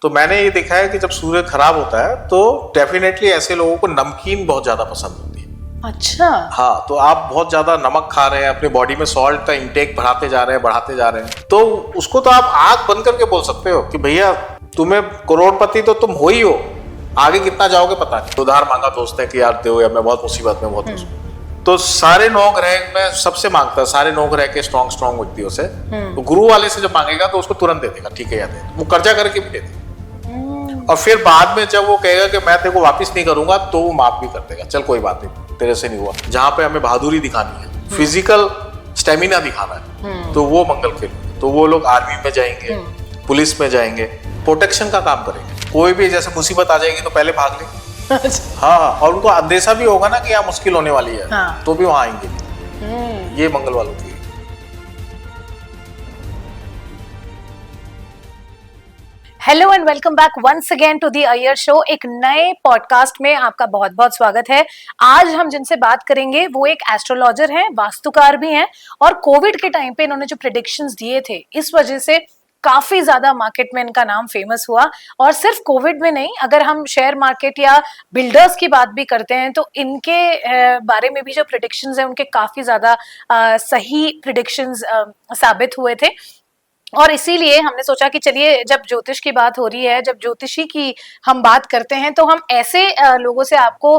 तो मैंने ये देखा है कि जब सूर्य खराब होता है तो डेफिनेटली ऐसे लोगों को नमकीन बहुत ज्यादा पसंद होती है। अच्छा। हाँ, तो आप बहुत ज्यादा नमक खा रहे हैं, अपने बॉडी में सॉल्ट का इंटेक बढ़ाते जा रहे हैं, तो उसको तो आप आंख बंद करके बोल सकते हो कि भैया तुम्हें करोड़पति तो तुम हो ही हो, आगे कितना जाओगे पता नहीं। उधार मांगा दोस्त है कि यार दो, या मैं बहुत मुसीबत में बहुत तो सारे 9 ग्रह में सबसे मांगता है, सारे 9 ग्रह के स्ट्रॉन्ग व्यक्तियों से। तो गुरु वाले से जब मांगेगा तो उसको तुरंत दे देगा, ठीक है या दे, वो कर्जा करके भी दे देगा। और फिर बाद में जब वो कहेगा कि मैं तेरे को वापस नहीं करूंगा तो वो माफ भी कर देगा, चल कोई बात नहीं, तेरे से नहीं हुआ। जहां पे हमें बहादुरी दिखानी है, फिजिकल स्टेमिना दिखाना है, तो वो मंगल के लोग, तो वो लोग आर्मी में जाएंगे, पुलिस में जाएंगे, प्रोटेक्शन का काम करेंगे। कोई भी जैसे मुसीबत आ जाएगी तो पहले भाग ले। हाँ, और उनको अंदेशा भी होगा ना कि यहाँ मुश्किल होने वाली है, हाँ। तो भी वहां आएंगे। ये मंगल वालों की। Hello and welcome back once again to the Iyer show. एक नए पॉडकास्ट में आपका बहुत बहुत स्वागत है। आज हम जिनसे बात करेंगे वो एक एस्ट्रोलॉजर हैं, वास्तुकार भी हैं, और कोविड के टाइम पे इन्होंने जो प्रेडिक्शंस दिए थे, इस वजह से काफी ज्यादा मार्केट में इनका नाम फेमस हुआ। और सिर्फ कोविड में नहीं, अगर हम शेयर मार्केट या बिल्डर्स की बात भी करते हैं तो इनके बारे में भी जो प्रेडिक्शंस हैं उनके काफी ज्यादा सही प्रेडिक्शंस साबित हुए थे। और इसीलिए हमने सोचा कि चलिए, जब ज्योतिष की बात हो रही है, जब ज्योतिषी की हम बात करते हैं, तो हम ऐसे लोगों से आपको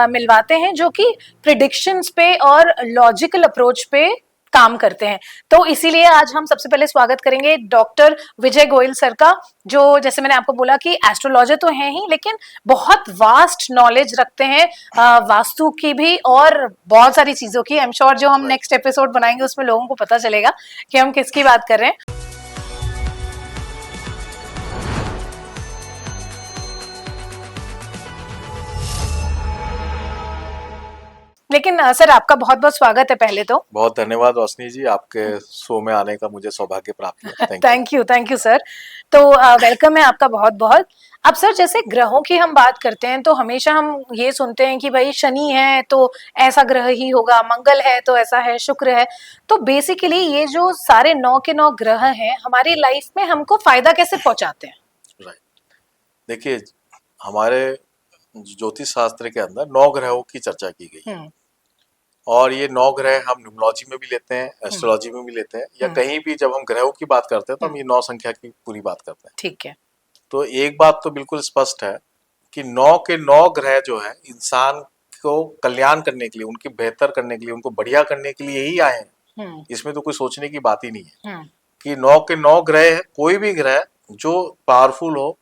मिलवाते हैं जो कि प्रिडिक्शंस पे और लॉजिकल अप्रोच पे काम करते हैं। तो इसीलिए आज हम सबसे पहले स्वागत करेंगे डॉक्टर विजय गोयल सर का, जो जैसे मैंने आपको बोला कि एस्ट्रोलॉजर तो हैं ही, लेकिन बहुत वास्ट नॉलेज रखते हैं वास्तु की भी और बहुत सारी चीजों की। आई एम श्योर जो हम नेक्स्ट एपिसोड बनाएंगे उसमें लोगों को पता चलेगा कि हम किसकी बात कर रहे हैं। लेकिन सर, आपका बहुत बहुत स्वागत है। पहले तो बहुत धन्यवाद रोशनी जी, आपके शो में आने का मुझे सौभाग्य प्राप्त हुआ। Thank you sir. तो वेलकम है आपका बहुत बहुत। अब सर, जैसे ग्रहों की हम बात करते हैं तो हमेशा हम ये सुनते हैं कि भाई शनि है तो ऐसा ग्रह ही होगा, मंगल है तो ऐसा है, शुक्र है। तो बेसिकली ये जो सारे 9 के 9 ग्रह हैं हमारी लाइफ में हमको फायदा कैसे पहुंचाते हैं? राइट, देखिए, हमारे ज्योतिष शास्त्र के अंदर 9 ग्रहों की चर्चा की गई है, और ये 9 ग्रह हम न्यूमरोलॉजी में भी लेते हैं, एस्ट्रोलॉजी में भी लेते हैं, या कहीं भी जब हम ग्रहों की बात करते हैं तो हम ये 9 संख्या की पूरी बात करते हैं। ठीक है। तो एक बात तो बिल्कुल स्पष्ट है कि 9 के 9 ग्रह जो है इंसान को कल्याण करने के लिए, उनकी बेहतर करने के लिए, उनको बढ़िया करने के लिए ही आए हैं। इसमें तो कोई सोचने की बात ही नहीं है कि 9 के 9 ग्रह, कोई भी ग्रह जो पावरफुल हो,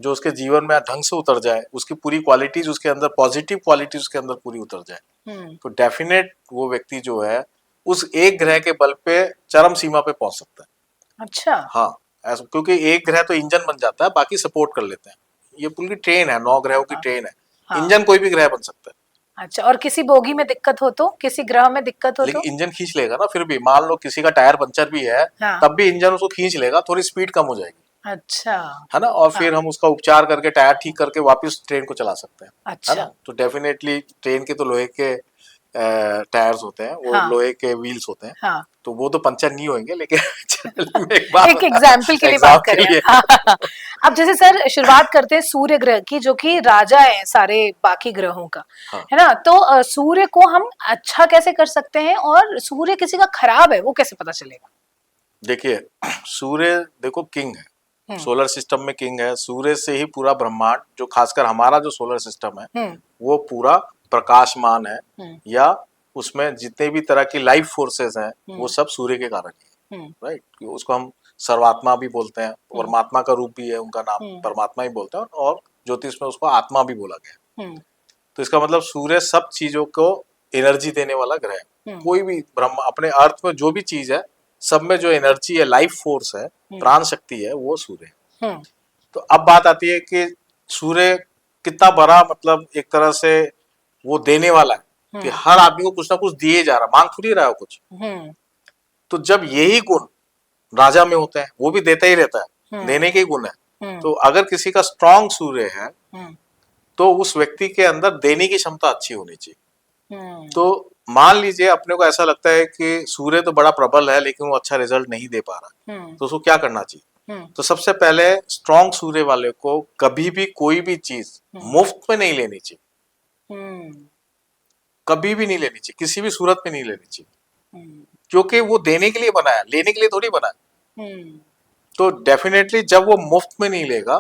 जो उसके जीवन में ढंग से उतर जाए, उसकी पूरी क्वालिटीज उसके अंदर, पॉजिटिव क्वालिटीज उसके अंदर पूरी उतर जाए, तो डेफिनेट वो व्यक्ति जो है उस एक ग्रह के बल पे चरम सीमा पे पहुंच सकता है। अच्छा। हाँ, ऐसा, क्योंकि एक ग्रह तो इंजन बन जाता है, बाकी सपोर्ट कर लेते हैं। ये पूरी ट्रेन है, 9 ग्रहों की ट्रेन है। इंजन कोई भी ग्रह बन सकता है। अच्छा, और किसी बोगी में दिक्कत हो तो, किसी ग्रह में दिक्कत हो लेकिन तो इंजन खींच लेगा ना। फिर भी मान लो किसी का टायर पंचर भी है, तब भी इंजन उसको खींच लेगा, थोड़ी स्पीड कम हो जाएगी। अच्छा, है ना। और फिर हम उसका उपचार करके टायर ठीक करके वापस ट्रेन को चला सकते हैं। अच्छा। है ना। तो डेफिनेटली ट्रेन के तो लोहे के टायर्स होते हैं, वो लोहे के व्हील्स होते हैं, तो वो तो पंचर नहीं होंगे। लेकिन एक एग्जाम्पल के लिए बात करें। अब जैसे सर, शुरुआत करते हैं सूर्य ग्रह की, जो कि राजा है सारे बाकी ग्रहों का, है ना। तो सूर्य को हम अच्छा कैसे कर सकते हैं, और सूर्य किसी का खराब है वो कैसे पता चलेगा? देखिए, सूर्य देखो किंग है, सोलर सिस्टम में किंग है। सूर्य से ही पूरा ब्रह्मांड, जो खासकर हमारा जो सोलर सिस्टम है वो पूरा प्रकाशमान है, या उसमें जितने भी तरह की लाइफ फोर्सेस हैं वो सब सूर्य के कारण ही है। राइट। उसको हम सर्वात्मा भी बोलते हैं, परमात्मा का रूप भी है, उनका नाम परमात्मा ही बोलते हैं, और ज्योतिष में उसको आत्मा भी बोला गया। तो इसका मतलब सूर्य सब चीजों को एनर्जी देने वाला ग्रह है। कोई भी ब्रह्म, अपने अर्थ में जो भी चीज है, सब में जो एनर्जी है, लाइफ फोर्स है, प्राण शक्ति है, वो सूर्य है। तो अब बात आती है कि सूर्य कितना बड़ा, मतलब एक तरह से वो देने वाला है कि हर आदमी को कुछ ना कुछ दिए जा रहा, मांग थोड़ी रहा है कुछ। तो जब यही गुण राजा में होते हैं, वो भी देता ही रहता है, देने के ही गुण है। तो अगर किसी का स्ट्रांग सूर्य है तो उस व्यक्ति के अंदर देने की क्षमता अच्छी होनी चाहिए। तो मान लीजिए अपने को ऐसा लगता है कि सूर्य तो बड़ा प्रबल है लेकिन वो अच्छा रिजल्ट नहीं दे पा रहा, तो उसको क्या करना चाहिए? तो सबसे पहले स्ट्रॉन्ग सूर्य वाले को कभी भी कोई भी चीज मुफ्त में नहीं लेनी चाहिए, कभी भी नहीं लेनी चाहिए, किसी भी सूरत में नहीं लेनी चाहिए, क्योंकि वो देने के लिए बना है, लेने के लिए थोड़ी बना है। तो डेफिनेटली जब वो मुफ्त में नहीं लेगा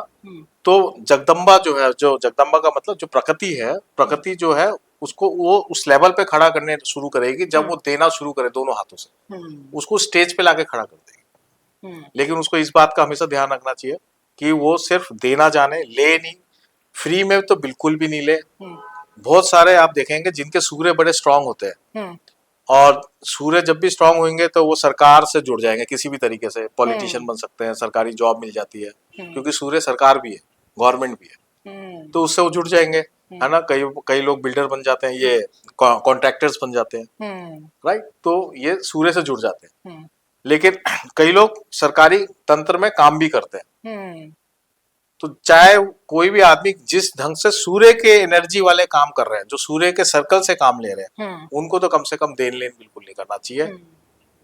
तो जगदम्बा जो है, जो जगदम्बा का मतलब जो प्रकृति है, प्रकृति जो है उसको वो उस लेवल पे खड़ा करने शुरू करेगी जब वो देना शुरू करे दोनों हाथों से, उसको स्टेज पे लाके खड़ा कर देगी। लेकिन उसको इस बात का हमेशा ध्यान रखना चाहिए कि वो सिर्फ देना जाने, ले नहीं, फ्री में तो बिल्कुल भी नहीं ले। बहुत सारे आप देखेंगे जिनके सूर्य बड़े स्ट्रांग होते हैं, और सूर्य जब भी स्ट्रांग होंगे तो वो सरकार से जुड़ जाएंगे, किसी भी तरीके से पॉलिटिशियन बन सकते हैं, सरकारी जॉब मिल जाती है, क्योंकि सूर्य सरकार भी है, गवर्नमेंट भी है, तो उससे वो जुड़ जाएंगे, है ना। कई कई लोग बिल्डर बन जाते हैं, ये कॉन्ट्रैक्टर्स बन जाते हैं, राइट, तो ये सूर्य से जुड़ जाते हैं। लेकिन कई लोग सरकारी तंत्र में काम भी करते हैं, तो चाहे कोई भी आदमी जिस ढंग से सूर्य के एनर्जी वाले काम कर रहे हैं, जो सूर्य के सर्कल से काम ले रहे हैं, उनको तो कम से कम देन लेन बिल्कुल नहीं करना चाहिए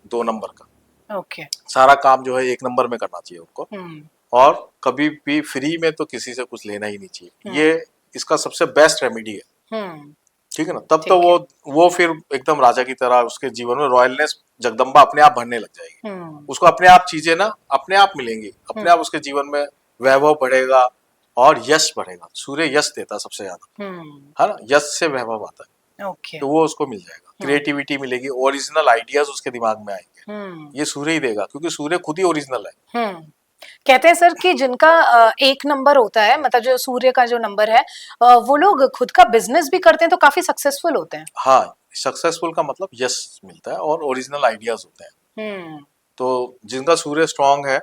2 नंबर का। ओके। सारा काम जो है 1 नंबर में करना चाहिए उनको, और कभी भी फ्री में तो किसी से कुछ लेना ही नहीं चाहिए। ये इसका सबसे बेस्ट रेमेडी है, ठीक है ना। तब तो वो फिर एकदम राजा की तरह उसके जीवन में रॉयलनेस, जगदम्बा अपने आप भरने लग जाएगी, उसको अपने आप चीजें ना अपने आप मिलेंगी, अपने आप उसके जीवन में वैभव बढ़ेगा और यश बढ़ेगा। सूर्य यश देता है सबसे ज्यादा, है ना, यश से वैभव आता है। ओके। तो वो उसको मिल जाएगा, क्रिएटिविटी मिलेगी, ओरिजिनल आइडियाज उसके दिमाग में आएंगे, ये सूर्य ही देगा, क्योंकि सूर्य खुद ही ओरिजिनल है। कहते हैं सर कि जिनका 1 नंबर होता है, मतलब जो सूर्य का जो नंबर है, वो लोग खुद का बिजनेस भी करते हैं तो काफी सक्सेसफुल होते हैं। हाँ, सक्सेसफुल का मतलब यश मिलता है और ओरिजिनल आइडियाज होते हैं। तो जिनका सूर्य स्ट्रांग है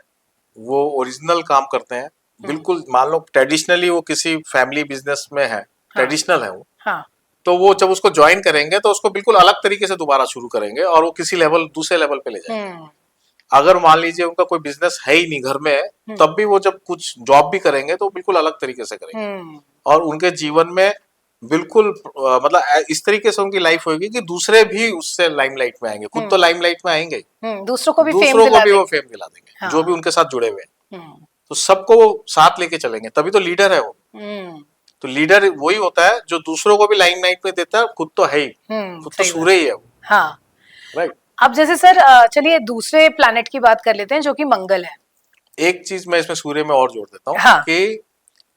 वो ओरिजिनल काम करते हैं, बिल्कुल। मान लो ट्रेडिशनली वो किसी फैमिली बिजनेस में है, ट्रेडिशनल है वो, तो वो जब उसको ज्वाइन करेंगे तो उसको बिल्कुल अलग तरीके से दोबारा शुरू करेंगे और वो किसी लेवल, दूसरे लेवल पे ले जाएंगे। अगर मान लीजिए उनका कोई बिजनेस है ही नहीं घर में, तब भी वो जब कुछ जॉब भी करेंगे तो बिल्कुल अलग तरीके से करेंगे, और उनके जीवन में बिल्कुल मतलब इस तरीके से उनकी लाइफ होगी कि दूसरे भी उससे लाइमलाइट में आएंगे, खुद तो लाइमलाइट में आएंगे, दूसरों को भी वो फेम दिला देंगे, जो भी उनके साथ जुड़े हुए हैं। तो सबको वो साथ लेके चलेंगे, तभी तो लीडर है वो। तो लीडर वही होता है जो दूसरों को भी लाइमलाइट में देता है, खुद तो है ही, खुद तो सूर्य ही है वो। हाँ, राइट। अब जैसे सर चलिए दूसरे प्लैनेट की बात कर लेते हैं जो कि मंगल है। एक चीज मैं इसमें सूर्य में और जोड़ देता हूँ कि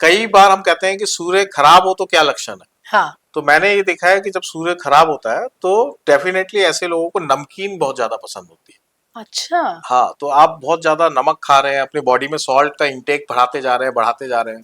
कई बार हम कहते हैं कि सूर्य खराब हो तो क्या लक्षण है। तो मैंने ये देखा है कि जब सूर्य खराब होता है तो डेफिनेटली ऐसे लोगों को नमकीन बहुत ज्यादा पसंद होती है। अच्छा। हाँ, तो आप बहुत ज्यादा नमक खा रहे हैं, अपनी बॉडी में सॉल्ट का इंटेक बढ़ाते जा रहे हैं, बढ़ाते जा रहे हैं,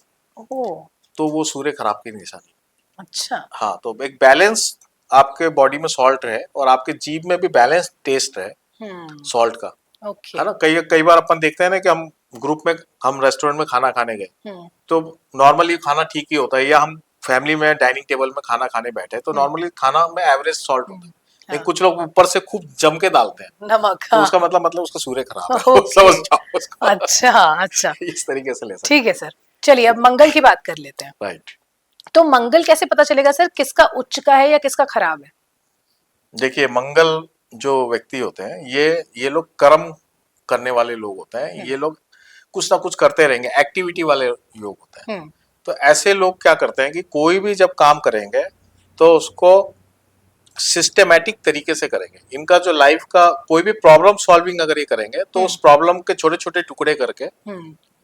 तो वो सूर्य खराब की निशानी। अच्छा। हाँ, तो एक बैलेंस आपके बॉडी में सॉल्ट रहे और आपके जीभ में भी बैलेंस टेस्ट रहे सॉल्ट का, है ना। कई बार अपन देखते हैं ना कि हम ग्रुप में, हम रेस्टोरेंट में खाना खाने गए, तो नॉर्मली खाना ठीक ही होता है, या हम फैमिली में डाइनिंग टेबल में खाना खाने बैठे तो नॉर्मली खाना में एवरेज सॉल्ट होता है, लेकिन कुछ लोग ऊपर से खूब जम के डालते हैं नमक। तो उसका मतलब उसका सूर्य खराब है, समझ जाओ उसको। अच्छा इस तरीके से ले सकते। ठीक है सर, चलिए अब मंगल की बात कर लेते हैं। राइट। तो मंगल कैसे पता चलेगा सर किसका उच्च का है या किसका खराब है? देखिए, मंगल जो व्यक्ति होते हैं ये लोग कर्म करने वाले लोग होते हैं, ये लोग कुछ ना कुछ करते रहेंगे, एक्टिविटी वाले लोग होते हैं। तो ऐसे लोग क्या करते हैं कि कोई भी जब काम करेंगे तो उसको सिस्टेमैटिक तरीके से करेंगे। इनका जो लाइफ का कोई भी प्रॉब्लम सॉल्विंग अगर ये करेंगे तो उस प्रॉब्लम के छोटे छोटे टुकड़े करके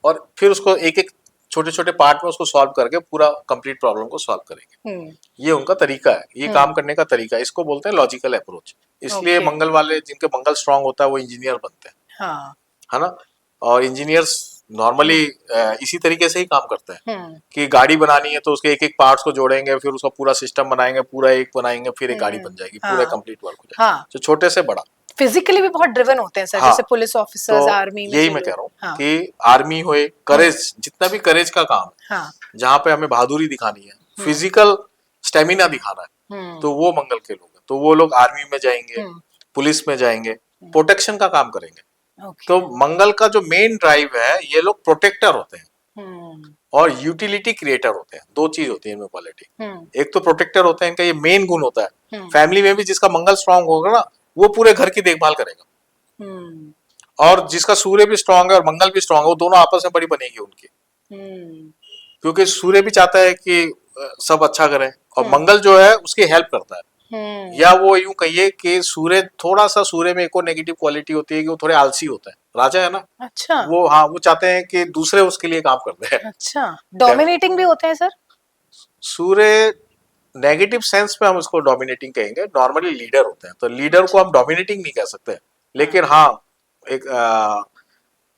और फिर उसको एक एक छोटे छोटे पार्ट में उसको सॉल्व करके पूरा कंप्लीट प्रॉब्लम को सॉल्व करेंगे। ये उनका तरीका है, ये काम करने का तरीका है, इसको बोलते हैं लॉजिकल अप्रोच। इसलिए मंगल वाले, जिनके मंगल स्ट्रांग होता है, वो इंजीनियर बनते हैं, है ना। और इंजीनियर्स नॉर्मली इसी तरीके से ही काम करते हैं कि गाड़ी बनानी है तो उसके एक एक पार्ट्स को जोड़ेंगे, फिर उसका पूरा सिस्टम बनाएंगे, पूरा एक बनाएंगे, फिर एक गाड़ी बन जाएगी, पूरा कंप्लीट वर्क हो जाएगा। तो छोटे से बड़ा फिजिकली भी बहुत ड्रिवन होते हैं सर, जैसे पुलिस ऑफिसर्स, आर्मी में। यही मैं कह रहा हूँ कि आर्मी हो, करेज, जितना भी करेज का काम है, जहाँ पे हमें बहादुरी दिखानी है, फिजिकल स्टेमिना दिखाना है, तो वो मंगल के लोग हैं। तो वो लोग आर्मी में जाएंगे, पुलिस में जाएंगे, प्रोटेक्शन का काम करेंगे। तो मंगल का जो मेन ड्राइव है, ये लोग प्रोटेक्टर होते हैं और यूटिलिटी क्रिएटर होते हैं। 2 चीज होती है इनमें क्वालिटी। एक तो प्रोटेक्टर होते हैं, इनका ये मेन गुण होता है। फैमिली में भी जिसका मंगल स्ट्रांग होगा ना, वो पूरे घर की देखभाल करेगा और जिसका सूर्य भी स्ट्रांग है और मंगल भी स्ट्रांग है, वो दोनों आपस में बड़ी बनेगी उनकी। क्योंकि सूर्य भी चाहता है कि सब अच्छा करें, और मंगल जो है उसकी हेल्प करता है। या वो यूं कहिए कि सूर्य, थोड़ा सा सूर्य में एक और नेगेटिव क्वालिटी होती है कि वो थोड़े आलसी होता है। राजा है ना, अच्छा, वो, हाँ, वो चाहते हैं कि दूसरे उसके लिए काम करते हैं। अच्छा, डोमिनेटिंग भी होते हैं सर? सूर्य नेगेटिव सेंस में हम उसको डोमिनेटिंग कहेंगे, नॉर्मली लीडर होते हैं, तो लीडर को हम डोमिनेटिंग नहीं कह सकते। लेकिन हाँ, एक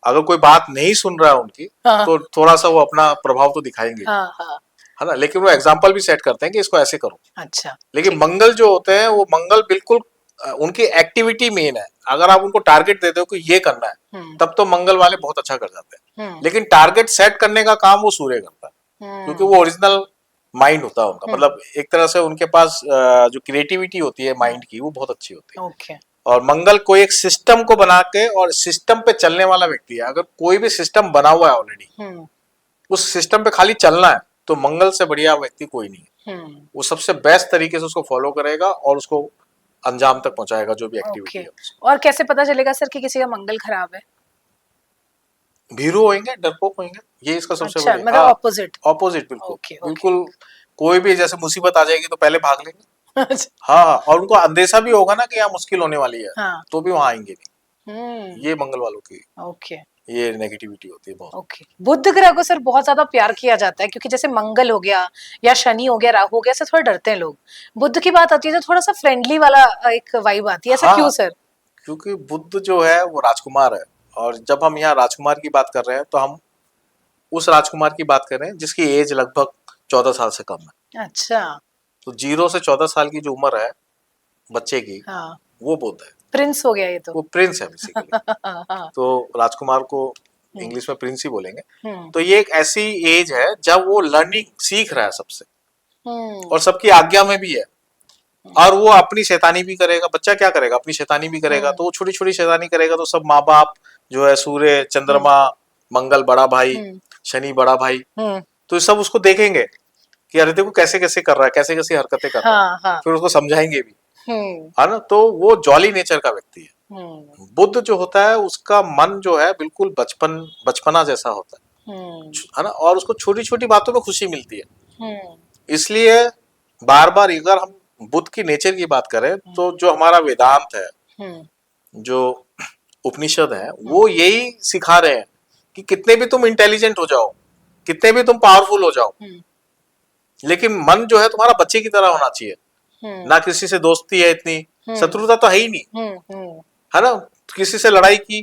अगर कोई बात नहीं सुन रहा है उनकी, हाँ, तो थोड़ा सा वो अपना प्रभाव तो दिखाएंगे, हाँ, हाँ, है ना। लेकिन वो एग्जाम्पल भी सेट करते हैं कि इसको ऐसे करो। अच्छा, लेकिन ठीक। मंगल जो होते हैं, वो मंगल बिल्कुल उनकी एक्टिविटी मेन है। अगर आप उनको टारगेट देते हो कि ये करना है, तब तो मंगल वाले बहुत अच्छा कर जाते हैं। लेकिन टारगेट सेट करने का काम वो सूर्य करता है, क्योंकि वो ओरिजिनल माइंड होता है उनका। मतलब एक तरह से उनके पास जो क्रिएटिविटी होती है माइंड की, वो बहुत अच्छी होती है। ओके। और मंगल कोई एक सिस्टम को बना के, और सिस्टम पे चलने वाला व्यक्ति है। अगर कोई भी सिस्टम बना हुआ है ऑलरेडी, उस सिस्टम पे खाली चलना है, तो मंगल से बढ़िया व्यक्ति कोई नहीं है। वो सबसे बेस्ट तरीके से उसको फॉलो करेगा और उसको अंजाम तक पहुंचाएगा, जो भी एक्टिविटी ओके। है। और कैसे पता चलेगा सर कि किसी का मंगल खराब है? भीरू होंगे, डरपोक होंगे, ये इसका सबसे अच्छा, बड़ी, मतलब हाँ, ऑपोजिट। ऑपोजिट, बिल्कुल ओके, ओके। बिल्कुल। कोई भी जैसे मुसीबत आ जाएगी तो पहले भाग लेंगे। अच्छा, हाँ हाँ, और उनको अंदेशा भी होगा ना कि यहाँ मुश्किल होने वाली है, हाँ। तो भी वहां आएंगे नहीं। ये मंगल वालों की ओके, ये नेगेटिविटी होती है बहुत। ओके। बुध ग्रह को सर बहुत ज्यादा प्यार किया जाता है, क्योंकि जैसे मंगल हो गया या शनि हो गया, राहु हो गया, से थोड़ा डरते हैं लोग। बुध की बात आती है तो थोड़ा सा फ्रेंडली वाला एक वाइब आती है, ऐसा हाँ, क्यों सर? क्योंकि बुद्ध जो है वो राजकुमार है। और जब हम यहाँ राजकुमार की बात कर रहे हैं, तो हम उस राजकुमार की बात कर रहे हैं जिसकी एज लगभग 14 साल से कम है। अच्छा, तो 0 से 14 साल की जो उम्र है बच्चे की, हाँ, वो बुद्ध है। प्रिंस हो गया ये तो। वो प्रिंस है बेसिकली। हाँ, तो राजकुमार को इंग्लिश में प्रिंस ही बोलेंगे। हम्म, तो ये एक ऐसी एज है जब वो लर्निंग सीख रहा है सबसे, हम्म, और सबकी आज्ञा में भी है। और वो अपनी शैतानी भी करेगा। बच्चा क्या करेगा, अपनी शैतानी भी करेगा। तो वो छोटी छोटी शैतानी करेगा, तो सब माँ बाप जो है, सूर्य, चंद्रमा, मंगल बड़ा भाई, शनि बड़ा भाई, तो ये सब उसको देखेंगे कि अरे देखो कैसे कैसे कर रहा है, कैसे कैसे हरकतें कर रहा है। हाँ, हाँ, फिर उसको समझाएंगे भी, है ना। तो वो जॉली नेचर का व्यक्ति है। बुद्ध जो होता है, उसका मन जो है बिल्कुल बचपना जैसा होता है ना। और उसको छोटी छोटी बातों में खुशी मिलती है। इसलिए बार बार अगर हम बुद्ध की नेचर की बात करें, तो जो हमारा वेदांत है, जो उपनिषद है, वो यही सिखा रहे हैं कि कितने भी तुम इंटेलिजेंट हो जाओ, कितने भी तुम पावरफुल हो जाओ, लेकिन मन जो है तुम्हारा बच्चे की तरह होना चाहिए। ना किसी से दोस्ती है इतनी, शत्रुता तो है ही नहीं, है ना। किसी से लड़ाई की,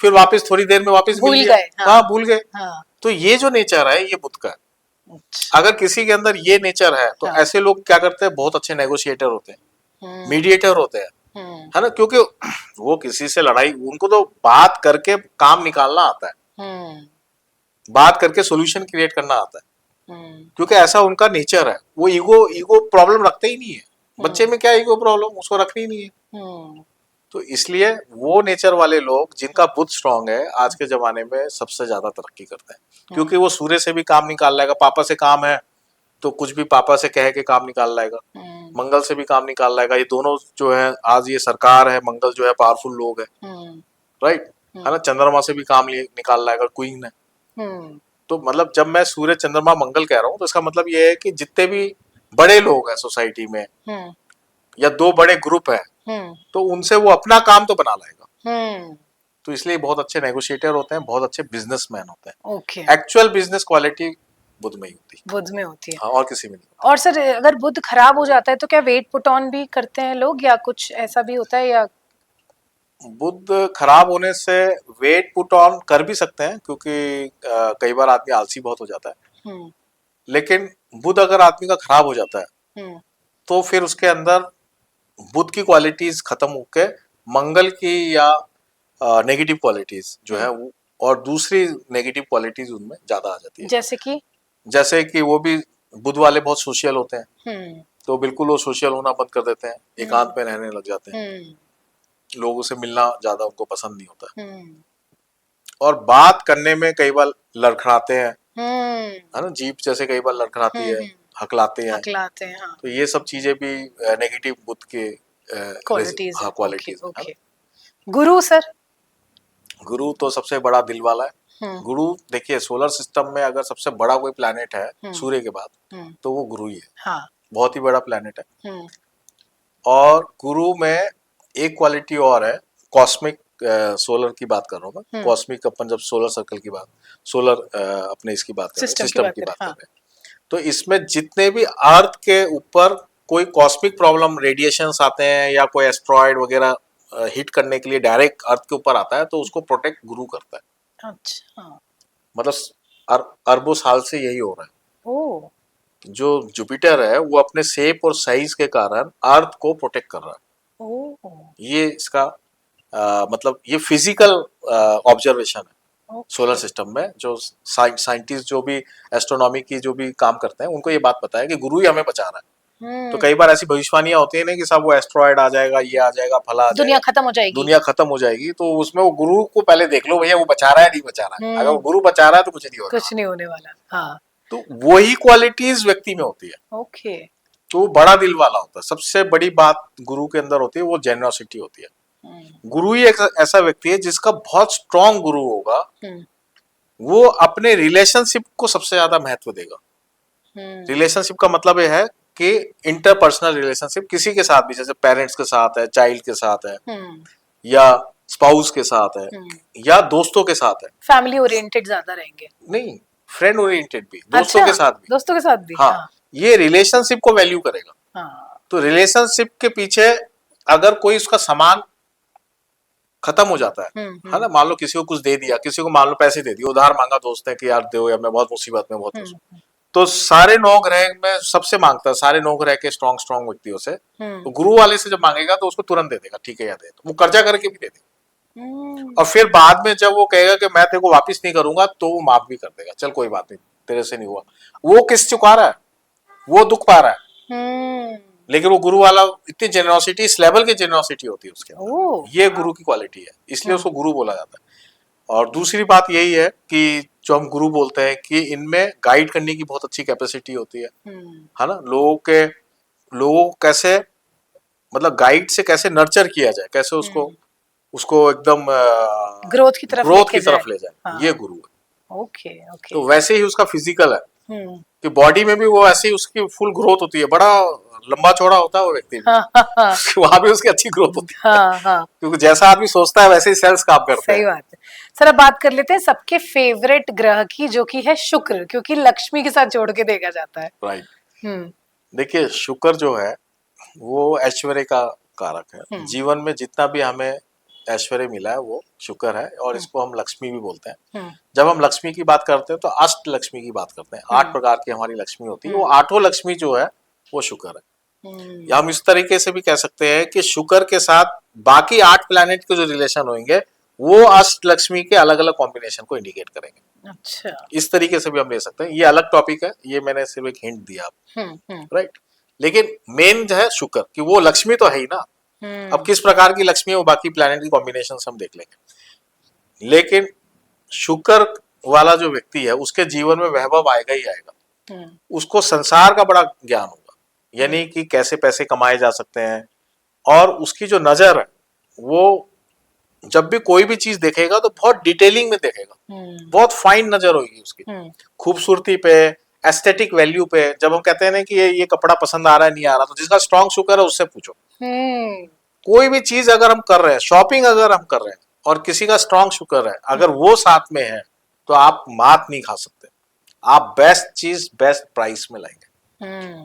फिर वापस थोड़ी देर में वापस मिल भूल लिया, गए, हाँ, भूल गए। हाँ, तो ये जो नेचर है, ये बुद्ध का है। अच्छा, अगर किसी के अंदर ये नेचर है, तो हाँ, ऐसे लोग क्या करते हैं, बहुत अच्छे नेगोशिएटर होते हैं, मीडिएटर होते हैं, है ना। क्योंकि वो किसी से लड़ाई, उनको तो बात करके काम निकालना आता है, बात करके सॉल्यूशन क्रिएट करना आता है। क्योंकि ऐसा उनका नेचर है। वो ईगो ईगो प्रॉब्लम रखते ही नहीं है। बच्चे में क्या ईगो प्रॉब्लम, उसको रखनी नहीं है। तो इसलिए वो नेचर वाले लोग जिनका बुद्ध स्ट्रांग है, आज के जमाने में सबसे ज्यादा तरक्की करते हैं। क्योंकि वो सूर्य से भी काम निकाल लाएगा, पापा से काम है तो कुछ भी पापा से कह के काम निकाल लाएगा, मंगल से भी काम निकाल लाएगा। ये दोनों जो है, आज ये सरकार है, मंगल जो है पावरफुल लोग है, राइट, है ना। चंद्रमा से भी काम निकाल लाएगा, क्वीन है। तो मतलब जब मैं सूर्य, चंद्रमा, मंगल कह रहा हूँ, तो इसका मतलब ये है कि जितने भी बड़े लोग हैं सोसाइटी में, या दो बड़े ग्रुप है, तो उनसे वो अपना काम तो बना लाएगा। तो इसलिए बहुत अच्छे नेगोशिएटर होते हैं, बहुत अच्छे बिजनेसमैन होते हैं। Okay. Actual business quality Buddha में ही होती है, बुध में होती है। हाँ, और किसी में नहीं। और सर अगर बुध खराब हो जाता है तो क्या वेट पुट ऑन भी करते हैं लोग, या कुछ ऐसा भी होता है, या? बुद्ध खराब होने से वेट पुट ऑन कर भी सकते हैं, क्योंकि कई बार आदमी आलसी बहुत हो जाता है। लेकिन बुद्ध अगर आदमी का खराब हो जाता है, तो फिर उसके अंदर बुद्ध की क्वालिटीज खत्म होके मंगल की या नेगेटिव क्वालिटीज जो है वो, और दूसरी नेगेटिव क्वालिटीज उनमें ज्यादा आ जाती है। जैसे कि वो भी, बुद्ध वाले बहुत सोशल होते हैं, तो बिल्कुल वो सोशल होना बंद कर देते हैं, एकांत में रहने लग जाते हैं, लोगों से मिलना ज्यादा उनको पसंद नहीं होता। और बात करने में कई बार लड़खड़ाते हैं, है ना, जीप जैसे कई बार लड़खड़ाती है, हकलाते हैं। हाँ। तो ये सब चीजें भी नेगेटिव बुद्ध के क्वालिटीज हाँ, क्वालिटीज। गुरु सर? गुरु तो सबसे बड़ा दिल वाला है। गुरु देखिए, सोलर सिस्टम में अगर सबसे बड़ा कोई प्लैनेट है सूर्य के बाद तो वो गुरु ही है। हाँ। बहुत ही बड़ा प्लैनेट है। और गुरु में एक क्वालिटी और है, कॉस्मिक सोलर की बात कर रहा हूँ मैं। कॉस्मिक अपन जब सोलर सर्कल की बात, सोलर अपने इसकी बात कर रहे हैं, सिस्टम की बात कर रहे हैं, तो इसमें जितने भी अर्थ के ऊपर कोई कॉस्मिक प्रॉब्लम, रेडिएशंस आते हैं या कोई एस्ट्रॉयड वगैरह हिट करने के लिए डायरेक्ट अर्थ के ऊपर आता है, तो उसको प्रोटेक्ट गुरु करता है। अच्छा। मतलब अरबों साल से यही हो रहा है। ओ। जो जुपिटर है वो अपने शेप और साइज के कारण अर्थ को प्रोटेक्ट कर रहा है। ओ। ये इसका मतलब ये फिजिकल ऑब्जर्वेशन है। सोलर सिस्टम में जो साइंटिस्ट जो भी एस्ट्रोनॉमी की जो भी काम करते हैं, उनको ये बात पता है कि गुरु ही हमें बचा रहा है। तो कई बार ऐसी भविष्यवाणियां होती है ना कि सब वो एस्ट्रॉयड आ जाएगा, ये आ जाएगा, फला आ दुनिया जाएगा, खत्म हो जाएगी, दुनिया खत्म हो जाएगी, तो उसमें वो गुरु को पहले देख लो भैया, वो बचा रहा है नहीं बचा रहा है। अगर वो गुरु बचा रहा है तो कुछ नहीं होगा, कुछ नहीं होने वाला। हाँ। तो वही क्वालिटीज व्यक्ति में होती है। ओके। तो वो बड़ा दिल वाला होता है। सबसे बड़ी बात गुरु के अंदर होती है वो जेनरसिटी होती है। गुरु ही एक ऐसा व्यक्ति है जिसका बहुत स्ट्रांग गुरु होगा, वो अपने रिलेशनशिप को सबसे ज्यादा महत्व देगा। रिलेशनशिप का मतलब ये है कि इंटरपर्सनल रिलेशनशिप किसी के साथ भी, जैसे पेरेंट्स के साथ है, चाइल्ड के साथ है, या स्पाउस के साथ है, या दोस्तों के साथ है। फैमिली ओरिएंटेड ज्यादा रहेंगे, नहीं, फ्रेंड ओरिएंटेड भी, दोस्तों के साथ भी, दोस्तों के साथ भी। हाँ, ये रिलेशनशिप को वैल्यू करेगा। तो रिलेशनशिप के पीछे अगर कोई उसका सामान खत्म हो जाता है ना, मान लो किसी को कुछ दे दिया, किसी को मान लो पैसे दे दिए, उधार मांगा दोस्त है कि यार दो, या मैं बहुत मुसीबत में, बहुत तो सारे 9 ग्रह में सबसे मांगता है, सारे 9 ग्रह के स्ट्रॉन्ग व्यक्तियों से। तो गुरु वाले से जब मांगेगा तो उसको तुरंत दे देगा, ठीक है या दे, तो वो कर्जा करके भी दे देगा। और फिर बाद में जब वो कहेगा कि मैं तेरे को वापिस नहीं करूंगा, तो वो माफ भी कर देगा, चल कोई बात नहीं, तेरे से नहीं हुआ। वो किस चुका रहा है, वो दुख पा रहा है, लेकिन वो गुरु वाला इतनी जेनरसिटी, इस लेवल की जेनरसिटी होती है उसके अंदर। ये गुरु की क्वालिटी है, इसलिए उसको गुरु बोला जाता है। और दूसरी बात यही है कि जो हम गुरु बोलते हैं कि इनमें गाइड करने की बहुत अच्छी कैपेसिटी होती है ना। लोगों कैसे, मतलब गाइड से कैसे नर्चर किया जाए, कैसे उसको एकदम ग्रोथ की तरफ ले जाए, हाँ। ये गुरु है। ओके। तो वैसे ही उसका फिजिकल है कि बॉडी में भी वो ऐसे ही उसकी फुल ग्रोथ होती है, बड़ा लंबा चौड़ा होता है वो व्यक्ति भी। वहां भी उसकी अच्छी ग्रोथ होती है। क्योंकि जैसा आदमी सोचता है वैसे ही सेल्स काम करते हैं। सही बात है। सर अब बात कर लेते हैं सबके फेवरेट ग्रह की, जो कि है शुक्र, क्योंकि लक्ष्मी के साथ जोड़ के देखा जाता है। राइट। देखिए, शुक्र जो है वो ऐश्वर्य का कारक है। जीवन में जितना भी हमें ऐश्वर्य मिला है वो शुक्र है, और इसको हम लक्ष्मी भी बोलते हैं। जब हम लक्ष्मी की बात करते हैं तो अष्ट लक्ष्मी की बात करते हैं। 8 प्रकार की हमारी लक्ष्मी होती है, वो 8 लक्ष्मी जो है वो शुक्र है। या हम इस तरीके से भी कह सकते हैं कि शुक्र के साथ बाकी 8 प्लैनेट के जो रिलेशन होंगे वो अष्ट लक्ष्मी के अलग अलग कॉम्बिनेशन को इंडिकेट करेंगे। अच्छा, इस तरीके से भी हम ले सकते हैं। ये अलग टॉपिक है, ये मैंने सिर्फ एक हिंट दिया आप, राइट। लेकिन मेन जो है शुक्र कि वो लक्ष्मी तो है ही ना। अब किस प्रकार की लक्ष्मी है वो बाकी प्लैनेट की कॉम्बिनेशन हम देख लेंगे, लेकिन शुक्र वाला जो व्यक्ति है उसके जीवन में वैभव आएगा ही आएगा। उसको संसार का बड़ा ज्ञान होगा, यानी कि कैसे पैसे कमाए जा सकते हैं। और उसकी जो नजर है वो जब भी कोई भी चीज देखेगा तो बहुत डिटेलिंग में देखेगा, बहुत फाइन नजर होगी उसकी, खूबसूरती पे, एस्थेटिक वैल्यू पे। जब हम कहते हैं ना कि ये कपड़ा पसंद आ रहा है नहीं आ रहा, तो जिसका स्ट्रॉन्ग शुक्र है उससे पूछो। कोई भी चीज अगर हम कर रहे हैं, शॉपिंग अगर हम कर रहे हैं और किसी का स्ट्रॉन्ग शुक्र है, अगर वो साथ में है तो आप मात नहीं खा सकते। आप बेस्ट चीज बेस्ट प्राइस में लाएंगे।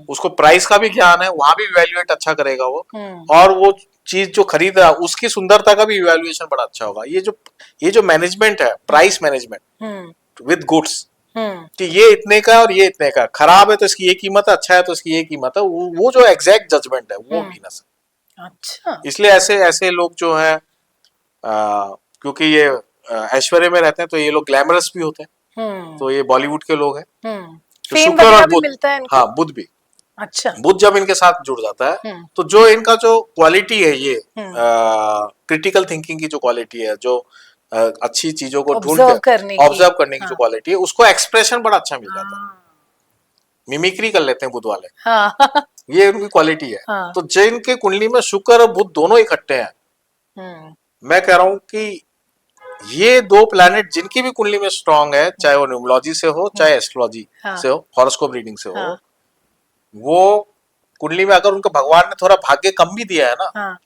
उसको प्राइस का भी ज्ञान है, वहां भी इवैल्यूएट अच्छा करेगा वो, और वो चीज जो खरीद रहा है उसकी सुंदरता का भी इवैल्यूएशन बड़ा अच्छा होगा। ये जो मैनेजमेंट है, प्राइस मैनेजमेंट विद गुड्स, कि ये इतने का और ये इतने का, खराब है तो इसकी ये कीमत है, अच्छा है तो इसकी ये कीमत है, वो जो एग्जैक्ट जजमेंट है वो भी ना सकता। अच्छा, इसलिए ऐसे लोग जो है क्योंकि ये ऐश्वर्य में रहते हैं तो ये लोग ग्लैमरस भी होते हैं, तो ये बॉलीवुड के लोग हैं। तो शुक्र और बुध, हाँ बुध भी, अच्छा, बुध जब इनके साथ जुड़ जाता है तो जो इनका जो क्वालिटी है, ये क्रिटिकल थिंकिंग की जो क्वालिटी है, जो अच्छी चीजों को ऑब्जर्व करने की जो क्वालिटी है, उसको एक्सप्रेशन बड़ा अच्छा मिल जाता है। मिमिक्री कर लेते हैं बुध वाले, ये उनकी क्वालिटी है। तो जिनके कुंडली में शुक्र और बुध दोनों इकट्ठे हैं, मैं कह रहा हूं कि ये दो प्लैनेट जिनकी भी कुंडली में स्ट्रांग है, चाहे वो न्यूमरोलॉजी से हो चाहे एस्ट्रोलॉजी हाँ, से हो, हॉरोस्कोप रीडिंग से हो, हाँ, वो कुंडली में अगर उनको भगवान ने थोड़ा भाग्य कम भी दिया है ना, हाँ।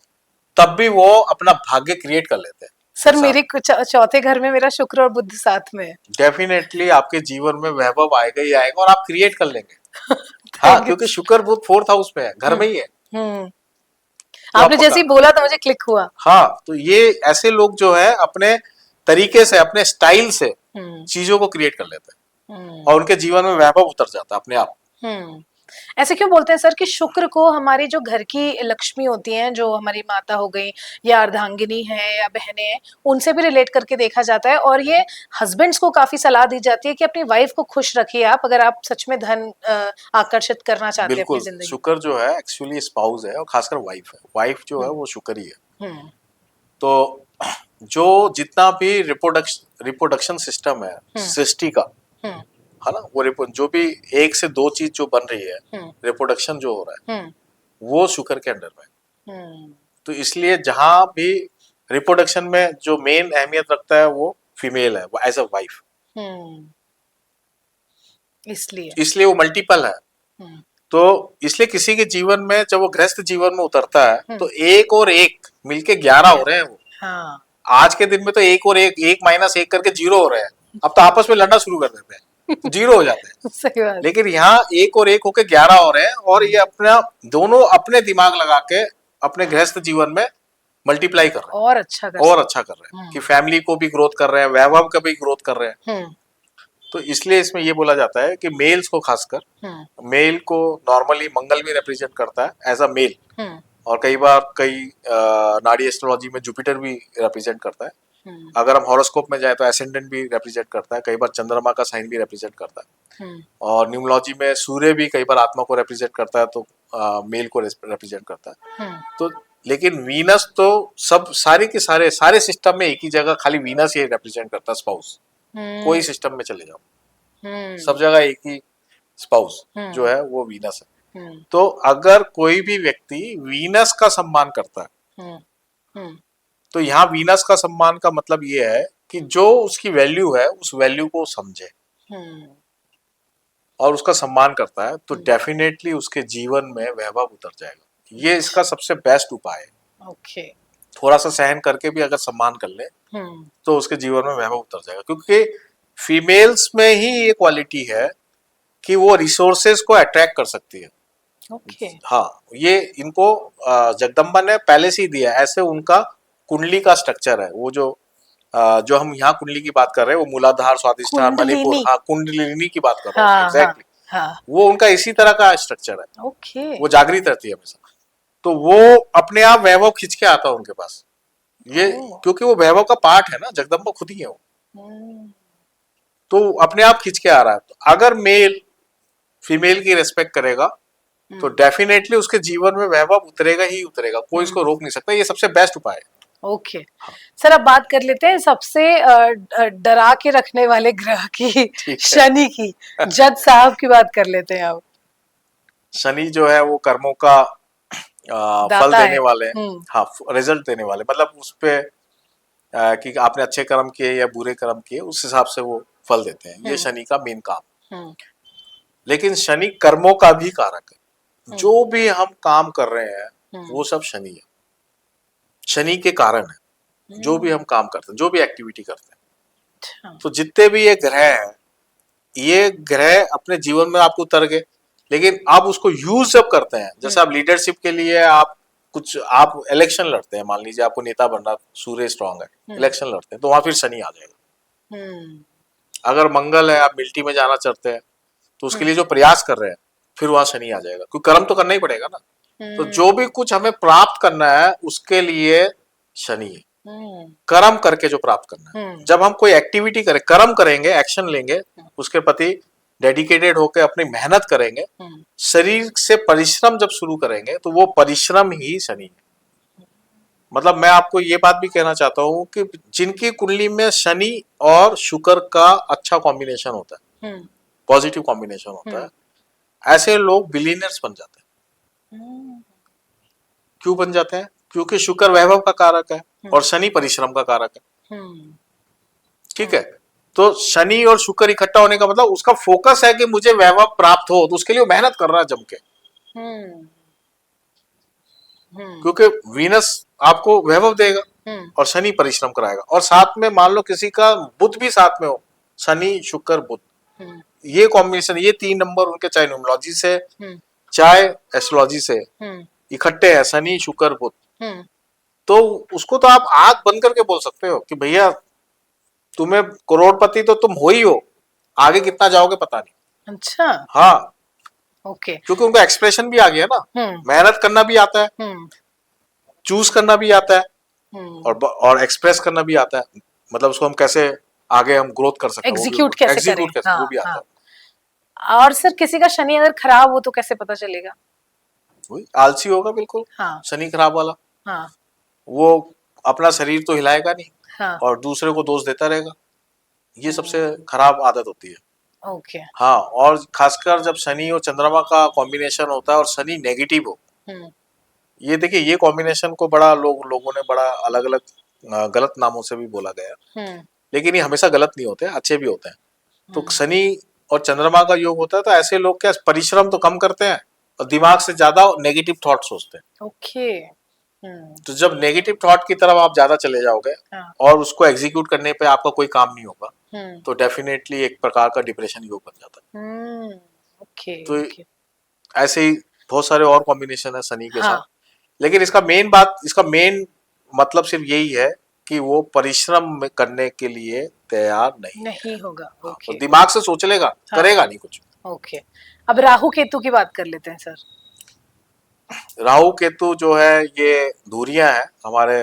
तब भी वो अपना भाग्य क्रिएट कर लेते हैं। सर मेरे चौथे घर में मेरा शुक्र और बुध साथ में है। डेफिनेटली आपके जीवन में वैभव आएगा ही आएगा और आप क्रिएट कर लेंगे। हाँ, Thank you. क्योंकि शुक्र बुध 4th हाउस में है, घर में ही है। हम्म तो आपने आपका जैसे ही बोला तो मुझे क्लिक हुआ। हाँ, तो ये ऐसे लोग जो है अपने तरीके से, अपने स्टाइल से चीजों को क्रिएट कर लेते हैं और उनके जीवन में वैभव उतर जाता है अपने आप। ऐसे क्यों बोलते हैं सर कि शुक्र को हमारी जो घर की लक्ष्मी होती हैं, जो हमारी माता हो गई या अर्धांगिनी है या बहनें हैं, उनसे भी रिलेट करके देखा जाता है और ये हस्बैंड्स को काफी सलाह दी जाती है कि अपनी वाइफ को खुश रखिए आप, अगर आप सच में धन आकर्षित करना चाहते हैं अपनी बिल्कुल, जिंदगी। शुक्र जो है एक्चुअली स्पाउस है और खासकर वाइफ है। वाइफ जो है वो शुक्र ही है। तो जो जितना भी रिप्रोडक्शन सिस्टम है सृष्टि का, है ना, वो जो भी एक से दो चीज जो बन रही है, रिप्रोडक्शन जो हो रहा है, वो शुक्र के अंडर में है। तो इसलिए जहां भी रिप्रोडक्शन में जो मेन अहमियत रखता है वो फीमेल है, एज अ वाइफ। इसलिए वो मल्टीपल है। तो इसलिए किसी के जीवन में जब वो गृहस्थ जीवन में उतरता है तो एक और एक मिलके 11 हो रहे हैं वो। हाँ। आज के दिन में तो एक और एक माइनस एक करके 0 हो रहे हैं। अब तो आपस में लड़ना शुरू कर देते हैं तो 0 हो जाते हैं। सही बात। लेकिन यहाँ एक और एक होके 11 हो रहे हैं और ये अपना दोनों अपने दिमाग लगा के अपने गृहस्थ जीवन में मल्टीप्लाई कर रहे हैं और अच्छा कर रहे हैं कि फैमिली को भी ग्रोथ कर रहे हैं, वैभव का भी ग्रोथ कर रहे हैं। तो इसलिए इसमें ये बोला जाता है कि मेल्स को खासकर, मेल को नॉर्मली मंगल भी रिप्रेजेंट करता है एज अ मेल, और कई बार नाड़ी एस्ट्रोलॉजी में जुपिटर भी रिप्रेजेंट करता है। अगर हम हॉरोस्कोप में जाए तो एसेंडेंट भी रिप्रेजेंट करता है, कई बार चंद्रमा का साइन भी रिप्रेजेंट करता है, और न्यूमरोलॉजी में सूर्य भी कई बार आत्मा को रिप्रेजेंट करता है, तो मेल को रिप्रेजेंट करता है। तो लेकिन वीनस तो सब सारे के सारे सिस्टम में एक ही जगह खाली वीनस ही रिप्रेजेंट करता है, स्पाउस। कोई सिस्टम में चले जाओ सब जगह एक ही स्पाउस जो है वो वीनस है। तो अगर कोई भी व्यक्ति वीनस का सम्मान करता है तो यहाँ वीनस का सम्मान का मतलब ये है कि जो उसकी वैल्यू है उस वैल्यू को समझे और उसका सम्मान करता है, तो डेफिनेटली उसके जीवन में वैभव उतर जाएगा। ये इसका सबसे बेस्ट उपाय है। ओके। थोड़ा सा सहन करके भी अगर सम्मान कर ले तो उसके जीवन में वैभव उतर जाएगा, क्योंकि फीमेल्स में ही ये क्वालिटी है कि वो रिसोर्सेज को अट्रैक्ट कर सकती है। हाँ, ये इनको जगदम्बा ने पहले से ही दिया, ऐसे उनका कुंडली का स्ट्रक्चर है। वो जो हम यहाँ कुंडली की बात कर रहे हैं वो मूलाधार, स्वादिष्ठान, मणिपुर, हाँ कुंडलिनी की बात कर रहे हैं, एग्जैक्टली। वो उनका इसी तरह का स्ट्रक्चर है। वो जागृत रहती है हमेशा, तो वो अपने आप वैभव खींच के आता है उनके पास। ये क्योंकि वो वैभव का पार्ट है ना, जगदम्बा खुद ही है वो, तो अपने आप खींच के आ रहा है। तो अगर मेल फीमेल की रेस्पेक्ट करेगा तो डेफिनेटली उसके जीवन में वैभव उतरेगा ही उतरेगा, कोई इसको रोक नहीं सकता। ये सबसे बेस्ट उपाय है। ओके सर, अब बात कर लेते हैं सबसे डरा के रखने वाले ग्रह की, शनि की। जज साहब की बात कर लेते हैं अब। शनि जो है वो कर्मों का फल देने वाले, हाँ रिजल्ट देने वाले, मतलब उस पे कि आपने अच्छे कर्म किए या बुरे कर्म किए उस हिसाब से वो फल देते हैं। ये शनि का मेन काम। लेकिन शनि कर्मों का भी कारक है। जो भी हम काम कर रहे हैं वो सब शनि है, शनि के कारण है। जो भी हम काम करते हैं, जो भी एक्टिविटी करते हैं, तो जितने भी ये ग्रह हैं, ये ग्रह अपने जीवन में आपको उतर गए, लेकिन आप उसको यूज जब करते हैं, जैसे आप लीडरशिप के लिए आप इलेक्शन लड़ते हैं, मान लीजिए आपको नेता बनना, सूर्य स्ट्रांग है, इलेक्शन लड़ते हैं, तो वहां फिर शनि आ जाएगा। अगर मंगल है, आप मिलिट्री में जाना चाहते हैं, तो उसके लिए जो प्रयास कर रहे हैं फिर वहां शनि आ जाएगा, क्योंकि कर्म तो करना ही पड़ेगा ना। तो जो भी कुछ हमें प्राप्त करना है उसके लिए शनि है, कर्म करके जो प्राप्त करना है। जब हम कोई एक्टिविटी करें, कर्म करेंगे, एक्शन लेंगे, उसके प्रति डेडिकेटेड होकर अपनी मेहनत करेंगे, शरीर से परिश्रम जब शुरू करेंगे तो वो परिश्रम ही शनि है। मतलब मैं आपको ये बात भी कहना चाहता हूँ कि जिनकी कुंडली में शनि और शुक्र का अच्छा कॉम्बिनेशन होता है, पॉजिटिव कॉम्बिनेशन होता है, ऐसे लोग बिलियनर्स बन जाते हैं। क्यों बन जाते हैं? क्योंकि शुक्र वैभव का कारक है और शनि परिश्रम का कारक है। ठीक है। तो शनि और शुक्र इकट्ठा होने का मतलब उसका फोकस है कि मुझे वैभव प्राप्त हो, तो उसके लिए वो मेहनत कर रहा है जम के। हम्म हम्म क्योंकि वीनस आपको वैभव देगा और शनि परिश्रम कराएगा, और साथ में मान लो किसी का बुध भी साथ में हो, शनि शुक्र बुध, ये कॉम्बिनेशन, ये 3 नंबर उनके चाहे न्यूमरोलॉजी से चाहे एस्ट्रोलॉजी से इकट्ठे हैं, शनि शुक्र बुध, तो उसको तो आप आंख बंद करके बोल सकते हो कि भैया तुम्हें करोड़पति तो तुम हो ही हो, आगे कितना जाओगे पता नहीं। अच्छा, हाँ, ओके। क्योंकि उनका एक्सप्रेशन भी आ गया ना, मेहनत करना भी आता है, चूज करना भी आता है, और एक्सप्रेस करना भी आता है, मतलब उसको हम कैसे आगे हम ग्रोथ कर सकते हैं, एग्जीक्यूट कैसे करें, एग्जीक्यूट कैसे, वो भी आता हाँ। और सर किसी का शनि अगर खराब हो तो कैसे पता चलेगा? है। आलसी होगा बिल्कुल, हाँ शनि खराब वाला, हाँ वो अपना शरीर तो हिलाएगा नहीं हाँ, और दूसरे को दोष देता रहेगा, ये सबसे खराब आदत होती है। ओके। हाँ, और खासकर जब शनि और चंद्रमा का कॉम्बिनेशन होता है और शनि नेगेटिव हो, ये देखिए ये कॉम्बिनेशन को बड़ा लोगों ने बड़ा अलग अलग गलत नामों से भी बोला गया, लेकिन ये हमेशा गलत नहीं होते, अच्छे भी होते हैं। तो शनि और चंद्रमा का योग होता है, तो ऐसे लोग क्या परिश्रम तो कम करते हैं और दिमाग से ज्यादा नेगेटिव थॉट सोचते हैं। ओके। तो जब नेगेटिव थॉट की तरफ आप ज्यादा चले जाओगे और उसको एग्जीक्यूट करने पे आपका कोई काम नहीं होगा, तो डेफिनेटली एक प्रकार का डिप्रेशन योग बन जाता है। ओके, तो ओके। ऐसे ही बहुत सारे और कॉम्बिनेशन है शनि के हाँ, साथ, लेकिन इसका मेन मतलब सिर्फ यही है कि वो परिश्रम करने के लिए तैयार नहीं नहीं होगा, हाँ, ओके। तो दिमाग से सोच लेगा, हाँ, करेगा नहीं कुछ। ओके। अब राहु केतु की बात कर लेते हैं सर। राहु केतु जो है ये धुरियां हैं, हमारे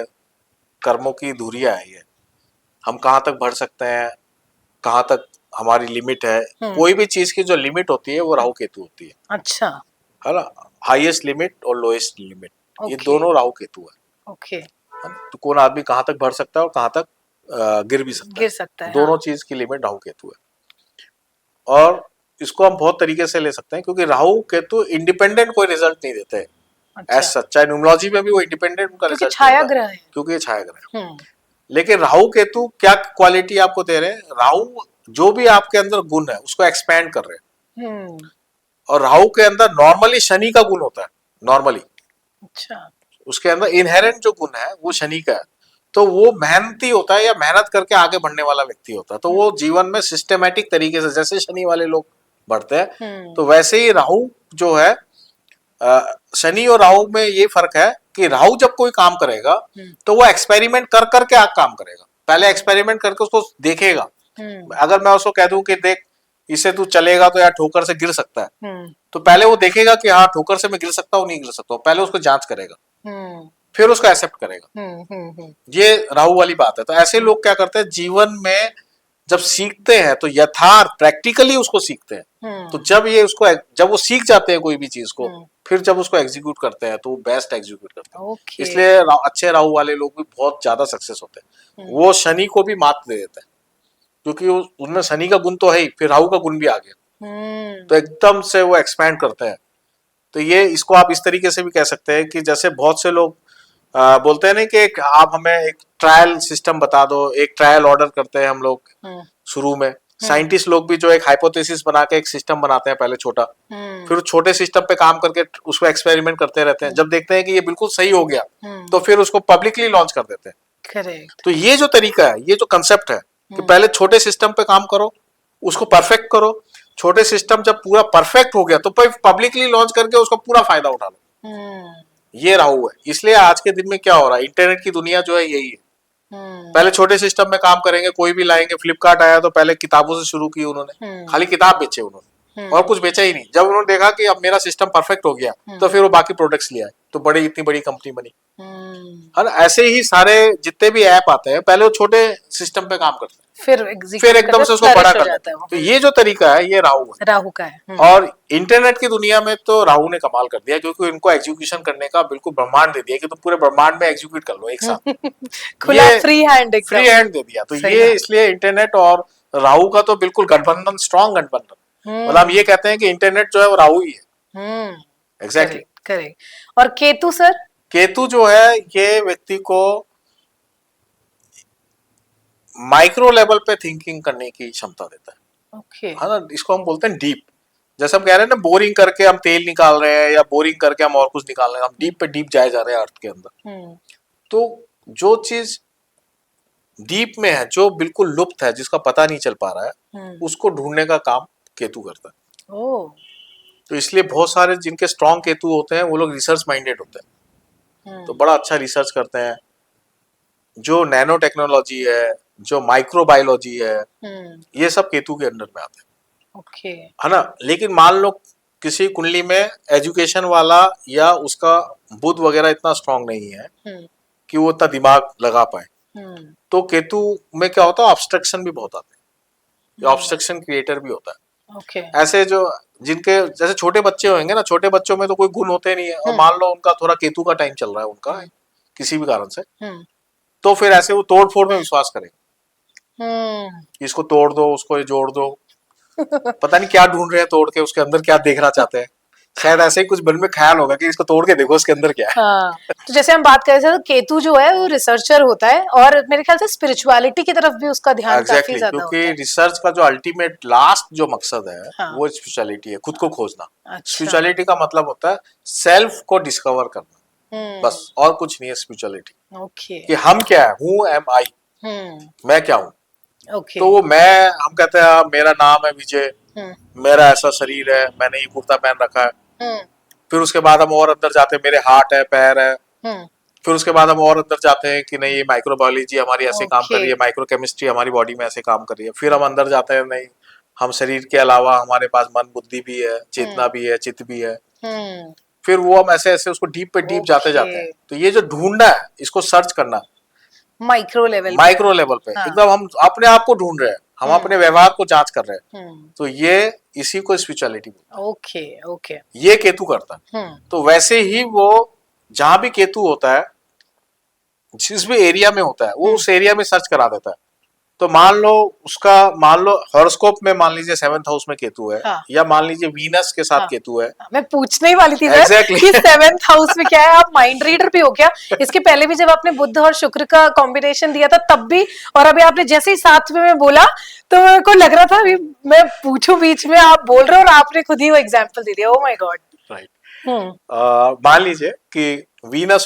कर्मों की धुरियां है ये, हम कहाँ तक बढ़ सकते हैं, कहाँ तक हमारी लिमिट है, कोई भी चीज की जो लिमिट होती है वो राहु केतु होती है। अच्छा, है ना, हाईएस्ट लिमिट और लोएस्ट लिमिट, ये ओके, दोनों राहु केतु है। ओके। तो कौन आदमी कहाँ तक बढ़ सकता है और कहाँ तक गिर भी सकता गिर सकता है, दोनों हाँ। चीज की लिमिट राहु केतु है। और इसको हम बहुत तरीके से ले सकते हैं, क्योंकि राहु केतु इंडिपेंडेंट कोई रिजल्ट नहीं देते, अच्छा, ऐसा चाहे न्यूमरोलॉजी में भी वो इंडिपेंडेंट उनका क्योंकि रिजल्ट छाया ग्रह है। क्योंकि ये छाया ग्रह है। लेकिन राहु केतु क्या क्वालिटी आपको दे रहे हैं, राहु जो भी आपके अंदर गुण है उसको एक्सपैंड कर रहे हैं, और राहु के अंदर नॉर्मली शनि का गुण होता है, नॉर्मली अच्छा, उसके अंदर इनहेरेंट जो गुण है वो शनि का है, तो वो मेहनती होता है या मेहनत करके आगे बढ़ने वाला व्यक्ति होता है, तो वो जीवन में सिस्टमेटिक तरीके से, जैसे शनि वाले लोग बढ़ते हैं, तो वैसे ही राहु जो है, शनि और राहु में ये फर्क है कि राहु जब कोई काम करेगा तो वो एक्सपेरिमेंट कर करके आगे काम करेगा, पहले एक्सपेरिमेंट करके उसको देखेगा। अगर मैं उसको कह दूं कि देख इससे तू चलेगा तो यार ठोकर से गिर सकता है, तो पहले वो देखेगा कि हाँ ठोकर से मैं गिर सकता हूँ नहीं गिर सकता हूँ, पहले उसको जांच करेगा, फिर उसको एक्सेप्ट करेगा। ये राहु वाली बात है। तो ऐसे लोग क्या करते हैं जीवन में, जब सीखते हैं तो यथार्थ प्रैक्टिकली उसको सीखते हैं, तो जब वो सीख जाते हैं कोई भी चीज को, फिर जब उसको एग्जीक्यूट करते हैं तो वो बेस्ट एग्जीक्यूट करते हैं। इसलिए अच्छे राहु वाले लोग भी बहुत ज्यादा सक्सेस होते हैं, वो शनि को भी मात दे देते हैं, क्योंकि उनमें शनि का गुण तो है ही, फिर राहु का गुण भी आ गया, तो एकदम से वो एक्सपैंड करते हैं। तो ये इसको आप इस तरीके से भी कह सकते हैं कि जैसे बहुत से लोग बोलते हैं ना कि आप हमें एक ट्रायल सिस्टम बता दो, एक ट्रायल ऑर्डर करते हैं हम लोग शुरू में, साइंटिस्ट लोग भी जो एक हाइपोथेसिस बना के एक सिस्टम बनाते हैं पहले छोटा, फिर छोटे सिस्टम पे काम करके उसको एक्सपेरिमेंट करते रहते हैं, जब देखते हैं कि ये बिल्कुल सही हो गया तो फिर उसको पब्लिकली लॉन्च कर देते हैं। करेक्ट। तो ये जो तरीका है, ये जो कंसेप्ट है कि पहले छोटे सिस्टम पे काम करो, उसको परफेक्ट करो, छोटे सिस्टम जब पूरा परफेक्ट हो गया तो पब्लिकली लॉन्च करके उसका पूरा फायदा उठा लो, ये राहु है। इसलिए आज के दिन में क्या हो रहा है, इंटरनेट की दुनिया जो है यही है, पहले छोटे सिस्टम में काम करेंगे, कोई भी लाएंगे, फ्लिपकार्ट आया तो पहले किताबों से शुरू की उन्होंने, खाली किताब बेचे उन्होंने और कुछ बेचा ही नहीं। जब उन्होंने देखा कि अब मेरा सिस्टम परफेक्ट हो गया तो फिर वो बाकी प्रोडक्ट्स ले आए, तो बड़ी इतनी बड़ी कंपनी बनी। है ना, ऐसे ही सारे जितने भी ऐप आते हैं पहले वो छोटे सिस्टम पे काम करते हैं, फिर एकदम से उसको बड़ा कर देते हैं। तो ये जो तरीका है ये राहु का है। और इंटरनेट की दुनिया में तो राहु ने कमाल कर दिया, क्योंकि इनको एग्जीक्यूशन करने का बिल्कुल ब्रह्मांड दे दिया कि तुम पूरे ब्रह्मांड में एग्जीक्यूट कर लो एक साथ खुला फ्री हैंड दे दिया। तो ये इसलिए इंटरनेट और राहु का तो बिल्कुल गठबंधन, स्ट्रॉन्ग गठबंधन, मतलब हम ये कहते हैं कि इंटरनेट जो है वो राहु ही है। Exactly, correct. और केतु सर? केतु जो है ये व्यक्ति को माइक्रो लेवल पे थिंकिंग करने की क्षमता देता है। ओके। है ना, इसको हम बोलते हैं डीप। जैसे हम कह रहे हैं ना, बोरिंग करके हम तेल निकाल रहे हैं या बोरिंग करके हम और कुछ निकाल रहे हैं, हम डीप पे डीप जाए जा रहे हैं अर्थ के अंदर। तो जो चीज डीप में है, जो बिल्कुल लुप्त है, जिसका पता नहीं चल पा रहा है, उसको ढूंढने का काम केतु करता है। ओह। तो इसलिए बहुत सारे जिनके स्ट्रॉन्ग केतु होते हैं वो लोग रिसर्च माइंडेड होते हैं, तो बड़ा अच्छा रिसर्च करते हैं। जो नैनो टेक्नोलॉजी है, जो माइक्रोबायोलॉजी है, ये सब केतु के अंडर में आते हैं। ओके। है ना। लेकिन मान लो किसी कुंडली में एजुकेशन वाला या उसका बुद्ध वगैरह इतना स्ट्रांग नहीं है कि वो इतना दिमाग लगा पाए, तो केतु में क्या होता है, ऑब्स्ट्रक्शन भी बहुत आते हैं, ऑब्स्ट्रक्शन क्रिएटर भी होता है। ओके। ऐसे जो जिनके जैसे छोटे बच्चे होंगे ना, छोटे बच्चों में तो कोई गुण होते नहीं है, और मान लो उनका थोड़ा केतु का टाइम चल रहा है उनका किसी भी कारण से, तो फिर ऐसे वो तोड़ फोड़ में विश्वास करेंगे। इसको तोड़ दो, उसको ये जोड़ दो, पता नहीं क्या ढूंढ रहे हैं तोड़ के, उसके अंदर क्या देखना चाहते हैं। शायद ऐसे ही कुछ मन में ख्याल होगा कि इसको तोड़ के देखो उसके अंदर क्या है। हाँ। तो जैसे हम बात कर रहे थे, तो केतु जो है वो रिसर्चर होता है, और मेरे ख्याल से स्पिरिचुअलिटी की तरफ भी उसका ध्यान काफी ज्यादा होता है। क्योंकि रिसर्च का जो अल्टीमेट लास्ट जो मकसद है, हाँ। वो स्पिरिचुअलिटी है, खुद को खोजना। अच्छा। स्पिरिचुअलिटी का मतलब होता है सेल्फ को डिस्कवर करना, बस, और कुछ नहीं है स्पिरिचुअलिटी। ओके। कि हम क्या है, हु एम आई, मैं क्या हूँ। ओके। तो हम कहते हैं मेरा नाम है विजय, मेरा ऐसा शरीर है, मैंने ये कुर्ता पहन रखा है। फिर उसके बाद हम और अंदर जाते हैं, मेरे हाथ है, पैर है। फिर उसके बाद हम और अंदर जाते हैं कि नहीं, ये माइक्रोबायोलॉजी हमारी ऐसे काम कर रही है, माइक्रोकेमिस्ट्री हमारी बॉडी में ऐसे काम कर रही है। फिर हम अंदर जाते हैं, नहीं, हम शरीर के अलावा हमारे पास मन बुद्धि भी है, चेतना भी है, चित्त भी है। फिर वो हम ऐसे ऐसे उसको डीप पे डीप जाते जाते हैं। तो ये जो ढूंढना है, इसको सर्च करना, माइक्रो लेवल पे एकदम हम अपने आप को ढूंढ रहे हैं, हम अपने व्यवहार को जांच कर रहे हैं, तो ये इसी को स्पिरिचुअलिटी बोलते हैं। ओके। ओके। ये केतु करता है। तो वैसे ही वो जहां भी केतु होता है, जिस भी एरिया में होता है, वो उस एरिया में सर्च करा देता है। तो मान लो हॉरोस्कोप में मान लीजिए 7th हाउस में केतु है, हाँ। या मान लीजिए वीनस के साथ केतु है। मैं पूछने ही वाली थी Exactly. कि 7th हाउस में क्या है। आप माइंड रीडर भी हो क्या? इसके पहले भी जब आपने बुध और शुक्र का कॉम्बिनेशन दिया था तब भी, और अभी आपने जैसे ही साथ में बोला, तो मेरे को लग रहा था अभी मैं पूछूं बीच में, आप बोल रहे हो और आपने खुद ही वो एग्जाम्पल दे दिया। Oh my God. राइट। मान लीजिए कि वीनस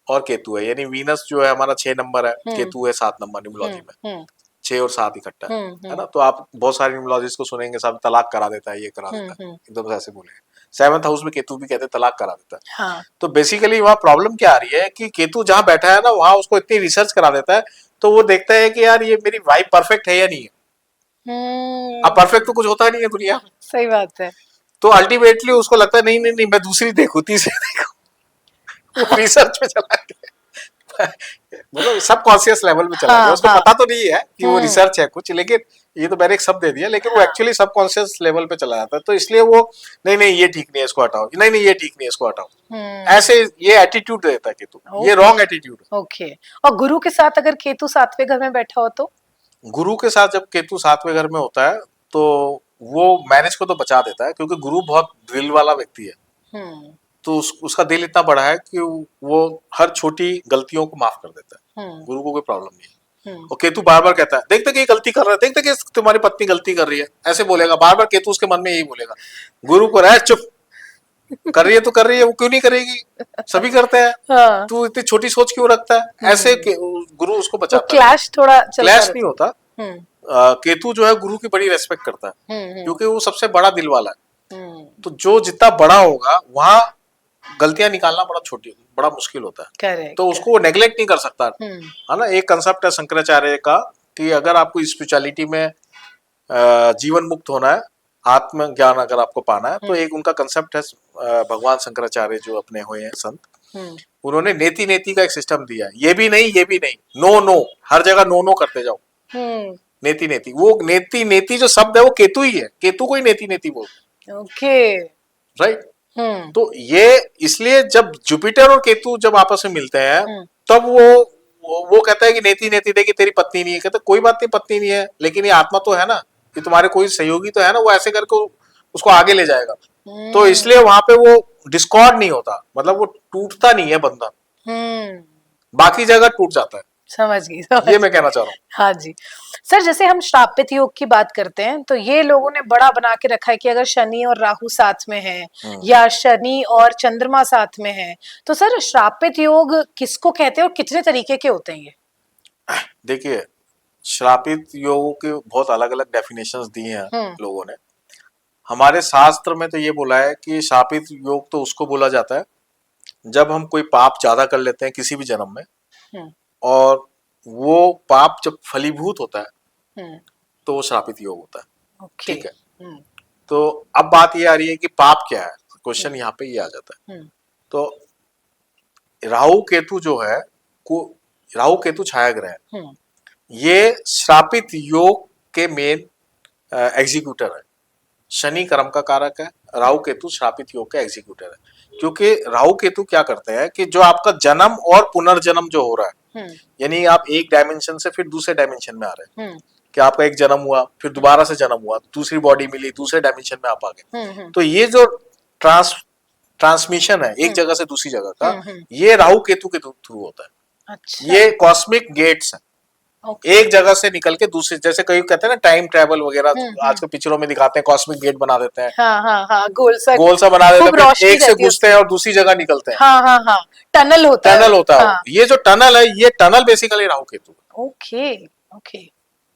और केतु है, यानी वीनस जो है हमारा 6 नंबर है, केतु है 7 नंबर न्यूमरोलॉजी में। 6 और 7 इकट्ठा है ना। तो आप बहुत सारे न्यूमरोलॉजिस्ट को सुनेंगे, सब तलाक करा देता है, ये करा देता है, एकदम ऐसे बोलेंगे। 7th हाउस में केतु भी कहते हैं तलाक करा देता है। हाँ। तो बेसिकली वहाँ प्रॉब्लम क्या आ रही है कि केतु जहाँ बैठा है ना, वहां उसको इतनी रिसर्च करा देता है, तो वो देखता है कि यार ये मेरी वाइफ परफेक्ट है या नहीं है। अब परफेक्ट तो कुछ होता नहीं है दुनिया। सही बात है। तो अल्टीमेटली उसको लगता है नहीं नहीं नहीं, मैं दूसरी देखूं, तीसरी देखूं। वो रिसर्च में चला गया, मतलब सब कॉन्शियस लेवल में चला गया। उसको पता तो नहीं है कि वो रिसर्च है कुछ, लेकिन ये तो मैंने एक शब्द दे दिया, लेकिन वो एक्चुअली सब कॉन्शियस लेवल पे चला जाता है। तो इसलिए वो नहीं नहीं ये ठीक नहीं है, इसको हटाओ, नहीं नहीं ये ठीक नहीं है, इसको हटाओ, ऐसे ये एटीट्यूड देता है केतु। ये रॉन्ग एटीट्यूड। ओके। और गुरु के साथ अगर केतु 7वें घर में बैठा हो तो? गुरु के साथ जब केतु 7वें घर में होता है तो वो मैरिज को तो बचा देता है, क्योंकि गुरु बहुत दिल वाला व्यक्ति है। तो उसका दिल इतना बड़ा है कि वो हर छोटी गलतियों को माफ कर देता है। गुरु को कोई प्रॉब्लम नहीं है। और केतु बार बार कहता है, देखते कि ये गलती कर रहा है, देखते कि तुम्हारी पत्नी गलती कर रही है, ऐसे बोलेगा बार बार। केतु उसके मन में यही बोलेगा। गुरु को रह चुप, कर रही है तो कर रही है, वो क्यों नहीं करेगी, सभी करते हैं। हाँ। तू इतनी छोटी सोच क्यों रखता है, ऐसे गुरु उसको बचाता है। क्लैश थोड़ा क्लैश नहीं होता। केतु जो है गुरु की बड़ी रेस्पेक्ट करता है, क्योंकि वो सबसे बड़ा दिल वाला है। तो जो जितना बड़ा होगा वहां गलतियां निकालना बड़ा मुश्किल होता है। Correct, तो उसको नेग्लेक्ट नहीं कर सकता है ना। एक कंसेप्ट है शंकराचार्य का कि अगर आपको स्पिरिचुअलिटी में जीवन मुक्त होना है, आत्म ज्ञान अगर आपको पाना है, तो एक उनका कंसेप्ट है, भगवान शंकराचार्य जो अपने हुए हैं संत, उन्होंने नेति नेति का एक सिस्टम दिया है। ये भी नहीं, ये भी नहीं, नो नो, हर जगह नो नो करते जाओ। नेति नेति, वो नेति नेति जो शब्द है वो केतु ही है, केतु को ही नेति नेति बोलते। ओके। राइट। तो ये इसलिए जब जुपिटर और केतु जब आपस में मिलते हैं, तब वो कहता है कि नेति नेति देखी तेरी पत्नी नहीं है। कहता कोई बात नहीं, पत्नी नहीं है, लेकिन ये आत्मा तो है ना, ये तुम्हारे कोई सहयोगी तो है ना, वो ऐसे करके उसको आगे ले जाएगा। तो इसलिए वहां पे वो डिस्कॉर्ड नहीं होता, मतलब वो टूटता नहीं है बंधन, बाकी जगह टूट जाता है। समझ गई ये मैं कहना चाह रहा हूँ। हाँ जी सर, जैसे हम श्रापित योग की बात करते हैं तो ये लोगों ने बड़ा बना के रखा है कि अगर शनि और राहु साथ में है या शनि और चंद्रमा साथ में है, तो सर श्रापित योग किसको कहते हैं और कितने तरीके के होते हैं ये? देखिए, श्रापित योगों के बहुत अलग अलग डेफिनेशंस दी हैं लोगों ने। हमारे शास्त्र में तो ये बोला है कि श्रापित योग तो उसको बोला जाता है जब हम कोई पाप ज्यादा कर लेते हैं किसी भी जन्म में, और वो पाप जब फलीभूत होता है तो वो श्रापित योग होता है। ठीक है। तो अब बात ये आ रही है कि पाप क्या है, क्वेश्चन यहाँ पे ये आ जाता है। तो राहु केतु जो है, राहु केतु छाया ग्रह है, ये श्रापित योग के मेन एग्जीक्यूटर है। शनि कर्म का कारक है, राहु केतु श्रापित योग का एग्जीक्यूटर है। क्योंकि राहु केतु क्या करते हैं कि जो आपका जन्म और पुनर्जन्म जो हो रहा है, यानी आप एक डायमेंशन से फिर दूसरे डायमेंशन में आ रहे हैं, कि आपका एक जन्म हुआ, फिर दोबारा से जन्म हुआ, दूसरी बॉडी मिली, दूसरे डायमेंशन में आप आ गए। तो ये जो ट्रांसमिशन है एक जगह से दूसरी जगह का, ये राहु केतु के थ्रू होता है। अच्छा। ये कॉस्मिक गेट्स है। एक जगह से निकल के दूसरे, जैसे कई कहते हैं ना टाइम ट्रेवल वगैरह, आजकल पिक्चरों में दिखाते हैं, कॉस्मिक गेट बना देते हैं। हाँ, गोल सा बना देते हैं, एक से घुसते हैं और दूसरी जगह निकलते हैं। हाँ, टनल होता है। हाँ। ये जो टनल है, ये टनल बेसिकली राहु केतु है। Okay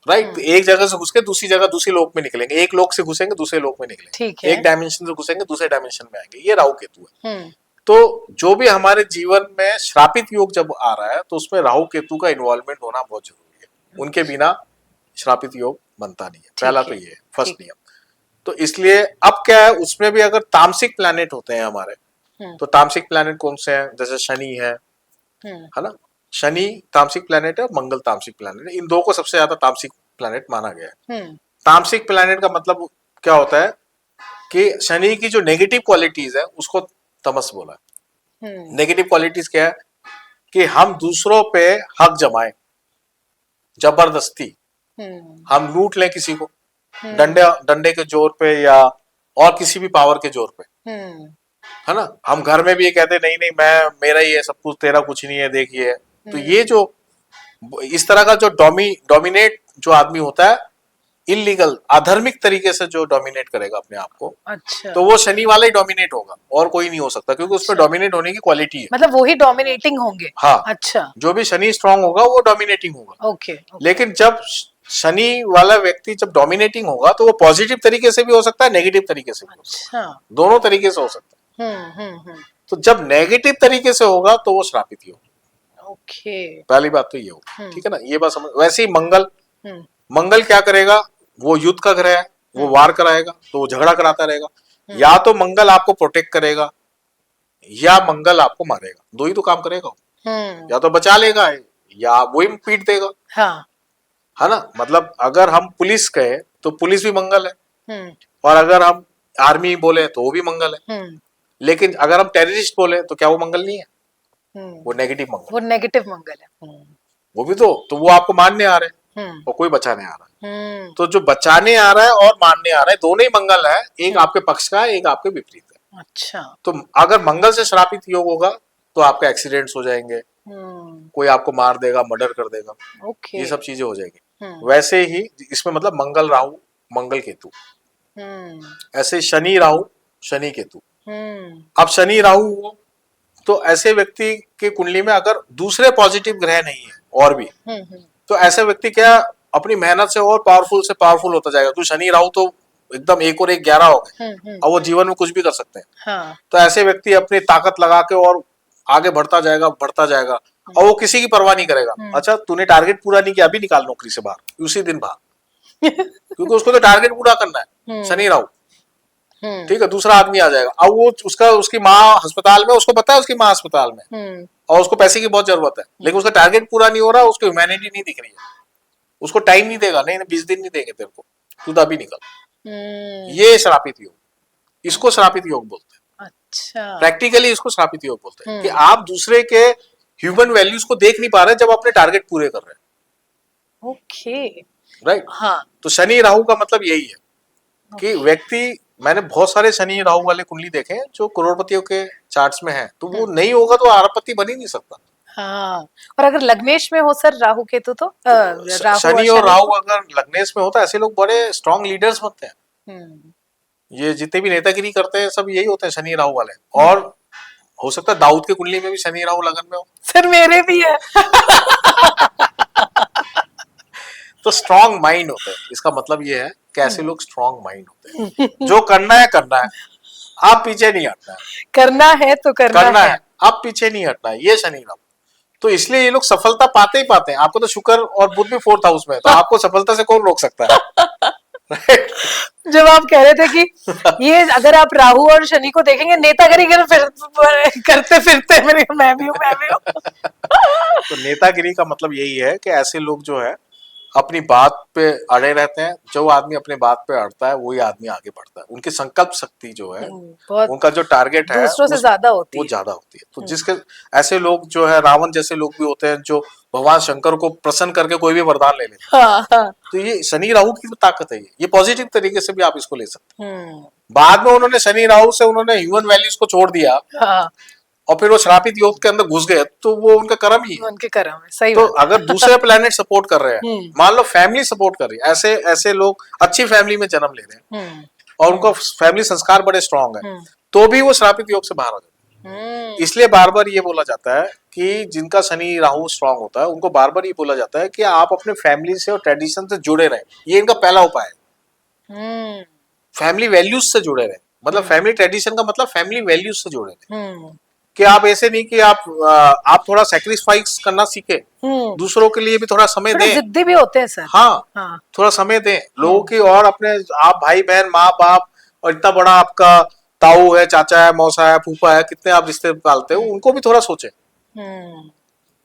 right. एक जगह से घुस के दूसरी जगह, दूसरी लोक में निकलेंगे, एक लोक से घुसेंगे दूसरे लोक में निकलेंगे, एक डायमेंशन से घुसेंगे दूसरे डायमेंशन में आएंगे, ये राहु केतु है। तो जो भी हमारे जीवन में श्रापित योग जब आ रहा है तो उसमें राहु केतु का इन्वॉल्वमेंट होना बहुत जरूरी है। उनके बिना श्रापित योग बनता नहीं है। पहला तो ये है, फर्स्ट नियम। तो इसलिए अब क्या है, उसमें भी अगर तामसिक प्लैनेट होते हैं हमारे, तो तामसिक प्लैनेट कौन से हैं, जैसे शनि है ना, शनि तामसिक प्लैनेट है, मंगल तामसिक प्लैनेट है। इन दो को सबसे ज्यादा तामसिक प्लैनेट माना गया है। तामसिक प्लैनेट का मतलब क्या होता है कि शनि की जो नेगेटिव क्वालिटीज है उसको तमस बोला है। नेगेटिव क्वालिटीज क्या है कि हम दूसरों पे हक जमाएं, जबरदस्ती हम लूट लें किसी को, डंडे के जोर पे या और किसी भी पावर के जोर पे, है ना। हम घर में भी ये कहते नहीं मैं, मेरा ही है सब कुछ, तेरा कुछ नहीं है, देखिए। तो ये जो इस तरह का जो डोमिनेट जो आदमी होता है, इलीगल अधर्मिक तरीके से जो डोमिनेट करेगा अपने आप को, अच्छा, तो वो शनि वाला ही डोमिनेट होगा और कोई नहीं हो सकता, क्योंकि उसमें डोमिनेट होने की क्वालिटी है। मतलब वो ही डोमिनेटिंग होंगे। हाँ, अच्छा, जो भी शनि स्ट्रांग होगा वो डोमिनेटिंग होगा। ओके। लेकिन जब शनि वाला व्यक्ति जब डोमिनेटिंग होगा तो वो पॉजिटिव तरीके से भी हो सकता है, नेगेटिव तरीके से भी हो सकता है, दोनों तरीके से हो सकता है। तो जब नेगेटिव तरीके से होगा तो वो श्रापित ही होगा। ओके, पहली बात तो ये होगा, ठीक है ना। ये बात समझ। वैसे ही मंगल क्या करेगा, वो युद्ध का ग्रह है, वो वार कराएगा, तो वो झगड़ा कराता रहेगा। या तो मंगल आपको प्रोटेक्ट करेगा या मंगल आपको मारेगा, दो ही तो काम करेगा। या तो बचा लेगा या वो ही पीट देगा। हाँ, है ना। मतलब अगर हम पुलिस कहे तो पुलिस भी मंगल है, और अगर हम आर्मी बोले तो वो भी मंगल है। लेकिन अगर हम टेररिस्ट बोले तो क्या वो मंगल नहीं है? वो नेगेटिव मंगल, वो नेगेटिव मंगल है। वो भी तो वो आपको मारने आ रहे हैं और कोई बचाने आ रहा है। तो जो बचाने आ रहा है और मारने आ रहा है, दोनों ही मंगल है, एक आपके पक्ष का है, एक आपके विपरीत है। अच्छा। तो अगर मंगल से श्रापित योग होगा तो आपके एक्सीडेंट्स हो जाएंगे, कोई आपको मार देगा, मर्डर कर देगा, ये सब चीजें हो जाएगी। वैसे ही इसमें मतलब मंगल राहु, मंगल केतु, ऐसे शनि राहु, शनि केतु। अब शनि राहु हो तो ऐसे व्यक्ति के कुंडली में अगर दूसरे पॉजिटिव ग्रह नहीं है और भी, तो ऐसे व्यक्ति क्या अपनी मेहनत से और पावरफुल से पावरफुल होता जाएगा। तो शनि राहु तो एकदम 1 और 1 11 हो गए, और वो जीवन में कुछ भी कर सकते हैं। हाँ। तो ऐसे व्यक्ति अपनी ताकत लगा के और आगे बढ़ता जाएगा, और वो किसी की परवाह नहीं करेगा। अच्छा, तूने टारगेट पूरा नहीं किया, अभी निकाल नौकरी से बाहर, उसी दिन बाहर क्योंकि उसको तो टारगेट पूरा करना है, शनि राहु। ठीक है, दूसरा आदमी आ जाएगा। अब वो उसकी माँ अस्पताल में, उसको पता है उसकी माँ अस्पताल में, और उसको पैसे की बहुत जरूरत है, लेकिन उसका टारगेट पूरा नहीं हो रहा, उसको ह्यूमैनिटी नहीं दिख रही है, उसको टाइम नहीं देगा, नहीं 20 दिन नहीं देंगे तेरे को, तू तो अभी निकल। ये श्रापित योग, इसको श्रापित योग बोलते हैं। अच्छा, प्रैक्टिकली इसको श्रापित योग बोलते हैं कि आप दूसरे के ह्यूमन वैल्यूज को देख नहीं पा रहे जब अपने टारगेट पूरे कर रहे हैं। Okay, right. हाँ, तो शनि राहु का मतलब यही है कि व्यक्ति, मैंने बहुत सारे शनि राहु वाले कुंडली देखे हैं जो करोड़पतियों के चार्ट्स में हैं, तो वो नहीं होगा तो अरबपति बन ही नहीं सकता। हाँ, और अगर लग्नेश में हो सर राहु केतु तो राहु शनि और राहु अगर लग्नेश में होता है, ऐसे लोग बड़े स्ट्रांग लीडर्स बनते हैं। हम्म, ये जितने भी नेतागिरी करते हैं सब यही होते हैं, शनि राहु वाले। और हो सकता है दाऊद की कुंडली में भी शनि राहु लगन में हो। सर मेरे भी है। तो स्ट्रांग माइंड होते हैं, इसका मतलब ये है कि ऐसे लोग स्ट्रांग माइंड होते हैं। जो करना है करना है, आप पीछे नहीं हटना है। करना है तो करना है। आप पीछे नहीं हटना है, ये शनि राहु। तो इसलिए ये लोग सफलता पाते ही पाते हैं। आपको तो शुक्र और बुध भी 4th हाउस में है, तो आपको सफलता से कौन रोक सकता है? राइट। जब आप कह रहे थे कि ये अगर आप राहु और शनि को देखेंगे नेतागिरी करते फिरते, मैं भी हूँ मैं भी हूँ। तो नेतागिरी का मतलब यही है कि ऐसे लोग जो है अपनी बात पे अड़े रहते हैं। जो आदमी अपने बात पे अड़ता है वही आदमी आगे बढ़ता है। उनकी संकल्प शक्ति जो है, बहुत उनका जो टारगेट है दूसरों से ज्यादा होती वो है। ज्यादा होती है। तो जिसके ऐसे लोग जो है, रावण जैसे लोग भी होते हैं जो भगवान शंकर को प्रसन्न करके कोई भी वरदान ले लेते हैं। हाँ, हाँ। तो ये शनि राहु की ताकत है। ये पॉजिटिव तरीके से भी आप इसको ले सकते हैं। बाद में उन्होंने शनि राहु से उन्होंने ह्यूमन वैल्यूज को छोड़ दिया, हाँ, और फिर वो श्रापित योग के अंदर घुस गए, तो वो उनका कर्म ही है। उनके कर्म है, सही तो बात। अगर दूसरे प्लेनेट सपोर्ट कर रहे हैं, मान लो फैमिली सपोर्ट कर रही है, ऐसे ऐसे लोग अच्छी फैमिली में जन्म ले रहे हैं और उनका फैमिली संस्कार बड़े स्ट्रांग है, तो भी वो श्रापित योग से बाहर आ जाते हैं। इसलिए बार बार ये बोला जाता है कि जिनका शनि राहु स्ट्रांग होता है उनको बार बार ये बोला जाता है कि आप अपने फैमिली से और ट्रेडिशन से जुड़े रहें। ये इनका पहला उपाय है। फैमिली वैल्यूज से जुड़े रहें, मतलब फैमिली ट्रेडिशन का मतलब फैमिली वैल्यूज से जुड़े रहें। कि आप ऐसे नहीं कि आप थोड़ा सैक्रिफाइस करना सीखे, दूसरों के लिए भी थोड़ा समय दें। जिद्दी भी होते हैं सर। हाँ, थोड़ा समय दें लोगों की, और अपने आप भाई बहन माँ बाप और इतना बड़ा आपका ताऊ है, चाचा है, मौसा है, फूफा है, कितने आप रिश्ते पालते हो, उनको भी थोड़ा सोचें।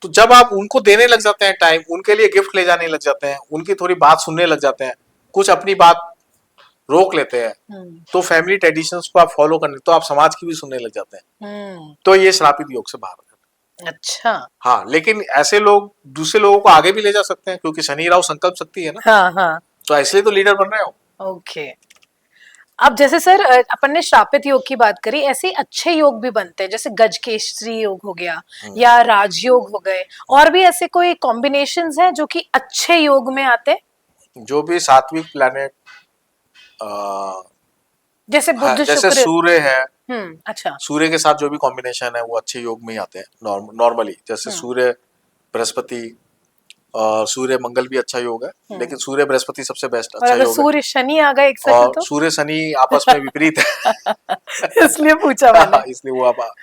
तो जब आप उनको देने लग जाते हैं टाइम, उनके लिए गिफ्ट ले जाने लग जाते हैं, उनकी थोड़ी बात सुनने लग जाते हैं, कुछ अपनी बात रोक लेते हैं, तो फैमिली ट्रेडिशंस को आप फॉलो करने, तो आप समाज की भी सुनने लग जाते हैं। तो ये श्रापित योग से बाहर है। अच्छा। हाँ, लेकिन ऐसे लोग दूसरे लोगों को आगे भी ले जा सकते हैं, क्योंकि शनि राहु संकल्प शक्ति है ना। हाँ, हाँ। तो इसलिए तो लीडर बन रहे हो। ओके। अब जैसे सर अपन ने श्रापित योग की बात करी, ऐसे अच्छे योग भी बनते हैं, जैसे गजकेसरी योग हो गया या राजयोग हो गए, और भी ऐसे कोई कॉम्बिनेशंस हैं जो कि अच्छे योग में आते? जो भी सात्विक प्लैनेट, जैसे बुध, जैसे शुक्र। सूर्य है, अच्छा। सूर्य के साथ जो भी कॉम्बिनेशन है वो अच्छे योग में ही आते हैं नॉर्मली। जैसे सूर्य बृहस्पति, सूर्य मंगल भी अच्छा योग है, लेकिन सूर्य बृहस्पति सबसे बेस्ट अच्छा योग है। सूर्य शनि आ गए एक साथ और तो? सूर्य शनि आपस में विपरीत है। इसलिए पूछा मैंने। इसलिए वो आप,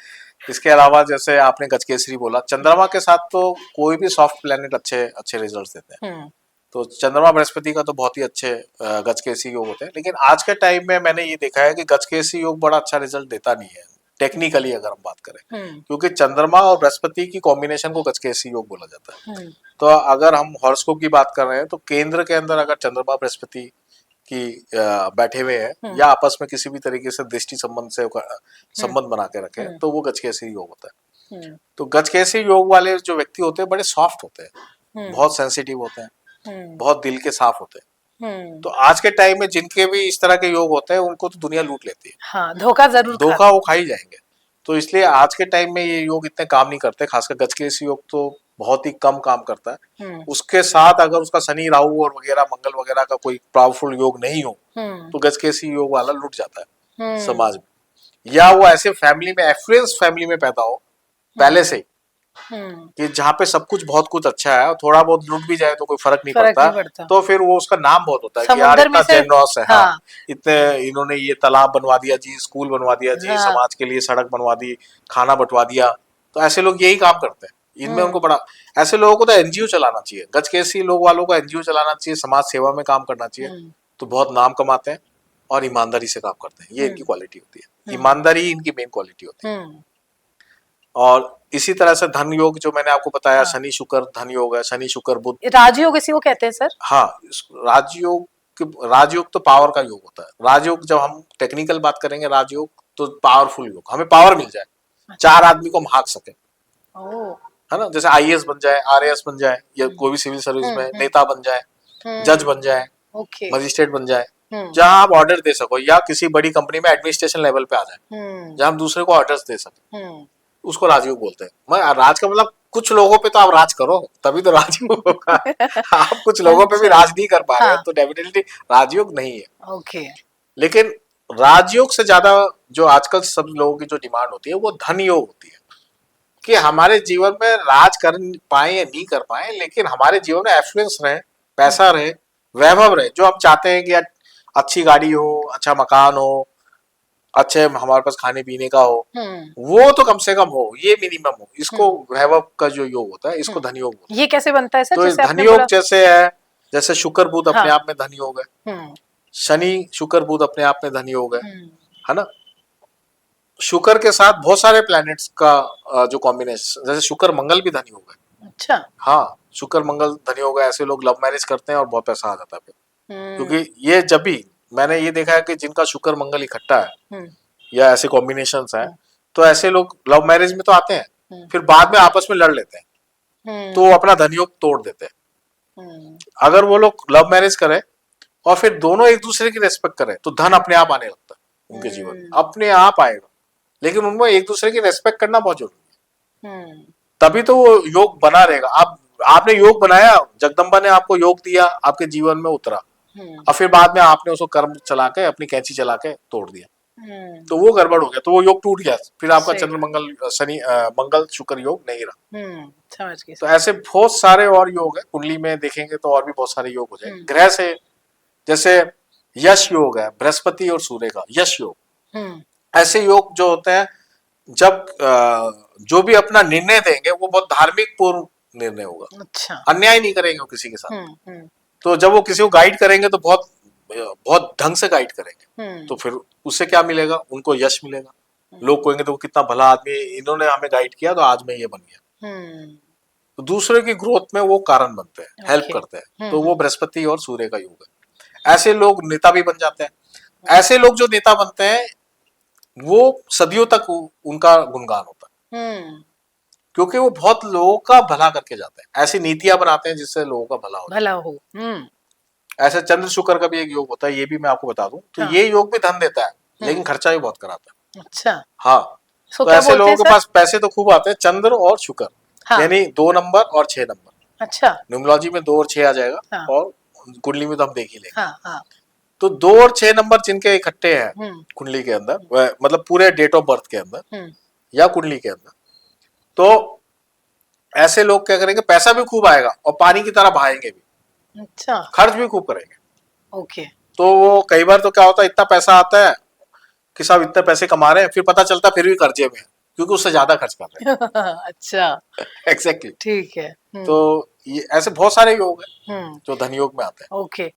इसके अलावा जैसे आपने गजकेसरी बोला, चंद्रमा के साथ तो कोई भी सॉफ्ट प्लेनेट अच्छे अच्छे रिजल्ट्स देते हैं। तो चंद्रमा बृहस्पति का तो बहुत ही अच्छे गजकेसरी योग होते हैं। लेकिन आज के टाइम में मैंने ये देखा है कि गजकेसरी योग बड़ा अच्छा रिजल्ट देता नहीं है टेक्निकली, अगर हम बात करें, क्योंकि चंद्रमा और बृहस्पति की कॉम्बिनेशन को गजकेसरी योग बोला जाता है। तो अगर हम हॉरोस्कोप की बात कर रहे हैं, तो केंद्र के अंदर अगर चंद्रमा बृहस्पति की बैठे हुए हैं या आपस में किसी भी तरीके से दृष्टि संबंध से संबंध बना के रखे, तो वो गजकेसरी योग होता है। तो गजकेसरी योग वाले जो व्यक्ति होते हैं बड़े सॉफ्ट होते हैं, बहुत सेंसिटिव होते हैं, बहुत दिल के साफ होते हैं। तो आज के टाइम में जिनके भी इस तरह के योग होते हैं उनको तो दुनिया लूट लेती है। हाँ, धोखा वो खा ही जाएंगे। तो इसलिए आज के टाइम में ये योग इतने काम नहीं करते, खासकर गजकेसरी योग तो बहुत ही कम काम करता है। उसके साथ अगर उसका शनि राहु और वगैरह मंगल वगैरह का कोई पावरफुल योग नहीं हो, तो गजकेसरी योग वाला लूट जाता है समाज में। या वो ऐसे फैमिली में, एफ्लुएंस फैमिली में पैदा हो पहले से ही, कि जहाँ पे सब कुछ बहुत कुछ अच्छा है, और थोड़ा बहुत लूट भी जाए तो कोई फर्क नहीं पड़ता, तो फिर वो उसका नाम बहुत होता है कि यार इतना जेनरस है। हाँ, इतने इन्होंने ये तालाब बनवा दिया जी, स्कूल बनवा दिया जी, समाज के लिए सड़क बनवा दी, खाना बंटवा दिया। तो ऐसे लोग यही काम करते हैं, इनमें उनको बड़ा, ऐसे लोगों को तो एनजीओ चलाना चाहिए। गजकेसरी लोग वालों को एनजीओ चलाना चाहिए, समाज सेवा में काम करना चाहिए, तो बहुत नाम कमाते हैं और ईमानदारी से काम करते हैं। ये इनकी क्वालिटी होती है, ईमानदारी इनकी मेन क्वालिटी होती है। और इसी तरह से धन योग जो मैंने आपको बताया, शनि शुक्र धन योग है, शनि शुक्र बुध। राजयोग इसी को कहते हैं सर? हाँ, राजयोग तो पावर का योग होता है। राजयोग जब हम टेक्निकल बात करेंगे, राजयोग तो पावरफुल योग, हमें पावर मिल जाए, चार आदमी को हम हाँक सके, है ना। जैसे आईएएस बन जाए, आरएएस बन जाए, या कोई भी सिविल सर्विस में नेता बन जाए, जज बन जाए, मजिस्ट्रेट बन जाए, जहां आप ऑर्डर दे सको, या किसी बड़ी कंपनी में एडमिनिस्ट्रेशन लेवल पे आ जाए, जहां हम दूसरे को ऑर्डर्स दे सके। उसको राजयोग बोलते हैं। मैं राज का मतलब कुछ लोगों पे तो आप राज करो तभी तो राजयोग होगा। आप कुछ लोगों पे भी अच्छा। राज नहीं कर पा रहे हो हाँ। तो डेफिनेटली राजयोग नहीं है। ओके। लेकिन राजयोग से ज्यादा जो आजकल सब लोगों की जो डिमांड होती है वो धन योग होती है, कि हमारे जीवन में राज कर पाए या नहीं कर पाए लेकिन हमारे जीवन में एफ्लुएंस रहे, पैसा रहे, वैभव रहे, जो हम चाहते हैं कि अच्छी गाड़ी हो, अच्छा मकान हो, अच्छे हमारे पास खाने पीने का हो, वो तो कम से कम हो, ये मिनिमम हो। इसको वैभव का जो योग होता है इसको धन योग बोलते ये कैसे बनता है हैं। सर, तो जैसे धन आपने योग बोला? जैसे है, जैसे शुक्र बुध अपने हाँ। आप में धन योग है, शनि शुक्र बुध अपने आप में धन योग है ना। शुक्र के साथ बहुत सारे प्लैनेट्स का जो कॉम्बिनेशन, जैसे शुक्र मंगल भी धन योग है। अच्छा। हाँ, शुक्र मंगल धन योग है। ऐसे लोग लव मैरिज करते हैं और बहुत पैसा आ जाता है फिर। क्योंकि ये जब भी मैंने ये देखा है कि जिनका शुक्र मंगल इकट्ठा है या ऐसे कॉम्बिनेशंस हैं, तो ऐसे लोग लव मैरिज में तो आते हैं, फिर बाद में आपस में लड़ लेते हैं, तो वो अपना धन योग तोड़ देते हैं। अगर वो लोग लव मैरिज करें और फिर दोनों एक दूसरे की रेस्पेक्ट करें तो धन अपने आप आने लगता है उनके जीवन में, अपने आप आएगा। लेकिन उनमें एक दूसरे की रेस्पेक्ट करना बहुत जरूरी है, तभी तो वो योग बना रहेगा। आपने योग बनाया, जगदम्बा ने आपको योग दिया, आपके जीवन में उतरा, और फिर बाद में आपने उसको कर्म चला के, अपनी कैंची चला के तोड़ दिया, तो वो गड़बड़ हो गया, तो वो योग टूट गया। फिर आपका चंद्र मंगल शनि मंगल शुक्र योग नहीं रहा। समझ गई। तो ऐसे बहुत सारे और योग है, कुंडली में देखेंगे तो और भी बहुत सारे योग हो जाएंगे। ग्रह से जैसे यश योग है, बृहस्पति और सूर्य का यश योग, ऐसे योग जो होते हैं जब जो भी अपना निर्णय देंगे वो बहुत धार्मिक पूर्ण निर्णय होगा। अच्छा। अन्याय नहीं करेंगे वो किसी के साथ। तो जब वो किसी को गाइड करेंगे तो बहुत बहुत ढंग से गाइड करेंगे, तो फिर उससे क्या मिलेगा, उनको यश मिलेगा। लोग कहेंगे तो वो कितना भला आदमी है, इन्होंने हमें गाइड किया तो आज मैं ये बन गया। तो दूसरे की ग्रोथ में वो कारण बनते हैं, हेल्प करते हैं। तो वो बृहस्पति और सूर्य का योग है। ऐसे लोग नेता भी बन जाते हैं। ऐसे लोग जो नेता बनते हैं वो सदियों तक उनका गुणगान होता है, क्योंकि वो बहुत लोगों का भला करके जाते हैं। ऐसी नीतियां बनाते हैं जिससे लोगों का भला हो। ऐसे चंद्र शुक्र का भी एक योग होता है, ये भी मैं आपको बता दूं। तो ये योग भी धन देता है लेकिन खर्चा भी बहुत कराता है। अच्छा। हाँ, तो ऐसे लोगों के पास पैसे तो खूब आते हैं, चंद्र और शुक्र, यानी 2 नंबर और 6 नंबर। अच्छा। न्यूमरोलॉजी में 2 और 6 आ जाएगा, और कुंडली में तो हम देख ही लेंगे। तो 2 और 6 नंबर जिनके इकट्ठे हैं कुंडली के अंदर, मतलब पूरे डेट ऑफ बर्थ के अंदर या कुंडली के अंदर, तो ऐसे लोग क्या करेंगे, पैसा भी खूब आएगा और पानी की तरह बहाएंगे भी। अच्छा। खर्च भी खूब करेंगे। ओके। तो वो कई बार तो क्या होता है, इतना पैसा आता है कि साहब इतने पैसे कमा रहे हैं, फिर पता चलता फिर भी कर्जे में है, क्योंकि उससे ज्यादा खर्च कर रहे हैं। अच्छा। एग्जैक्टली। ठीक है। तो ये ऐसे बहुत सारे योग हैं जो धन योग में आते हैं। ओके।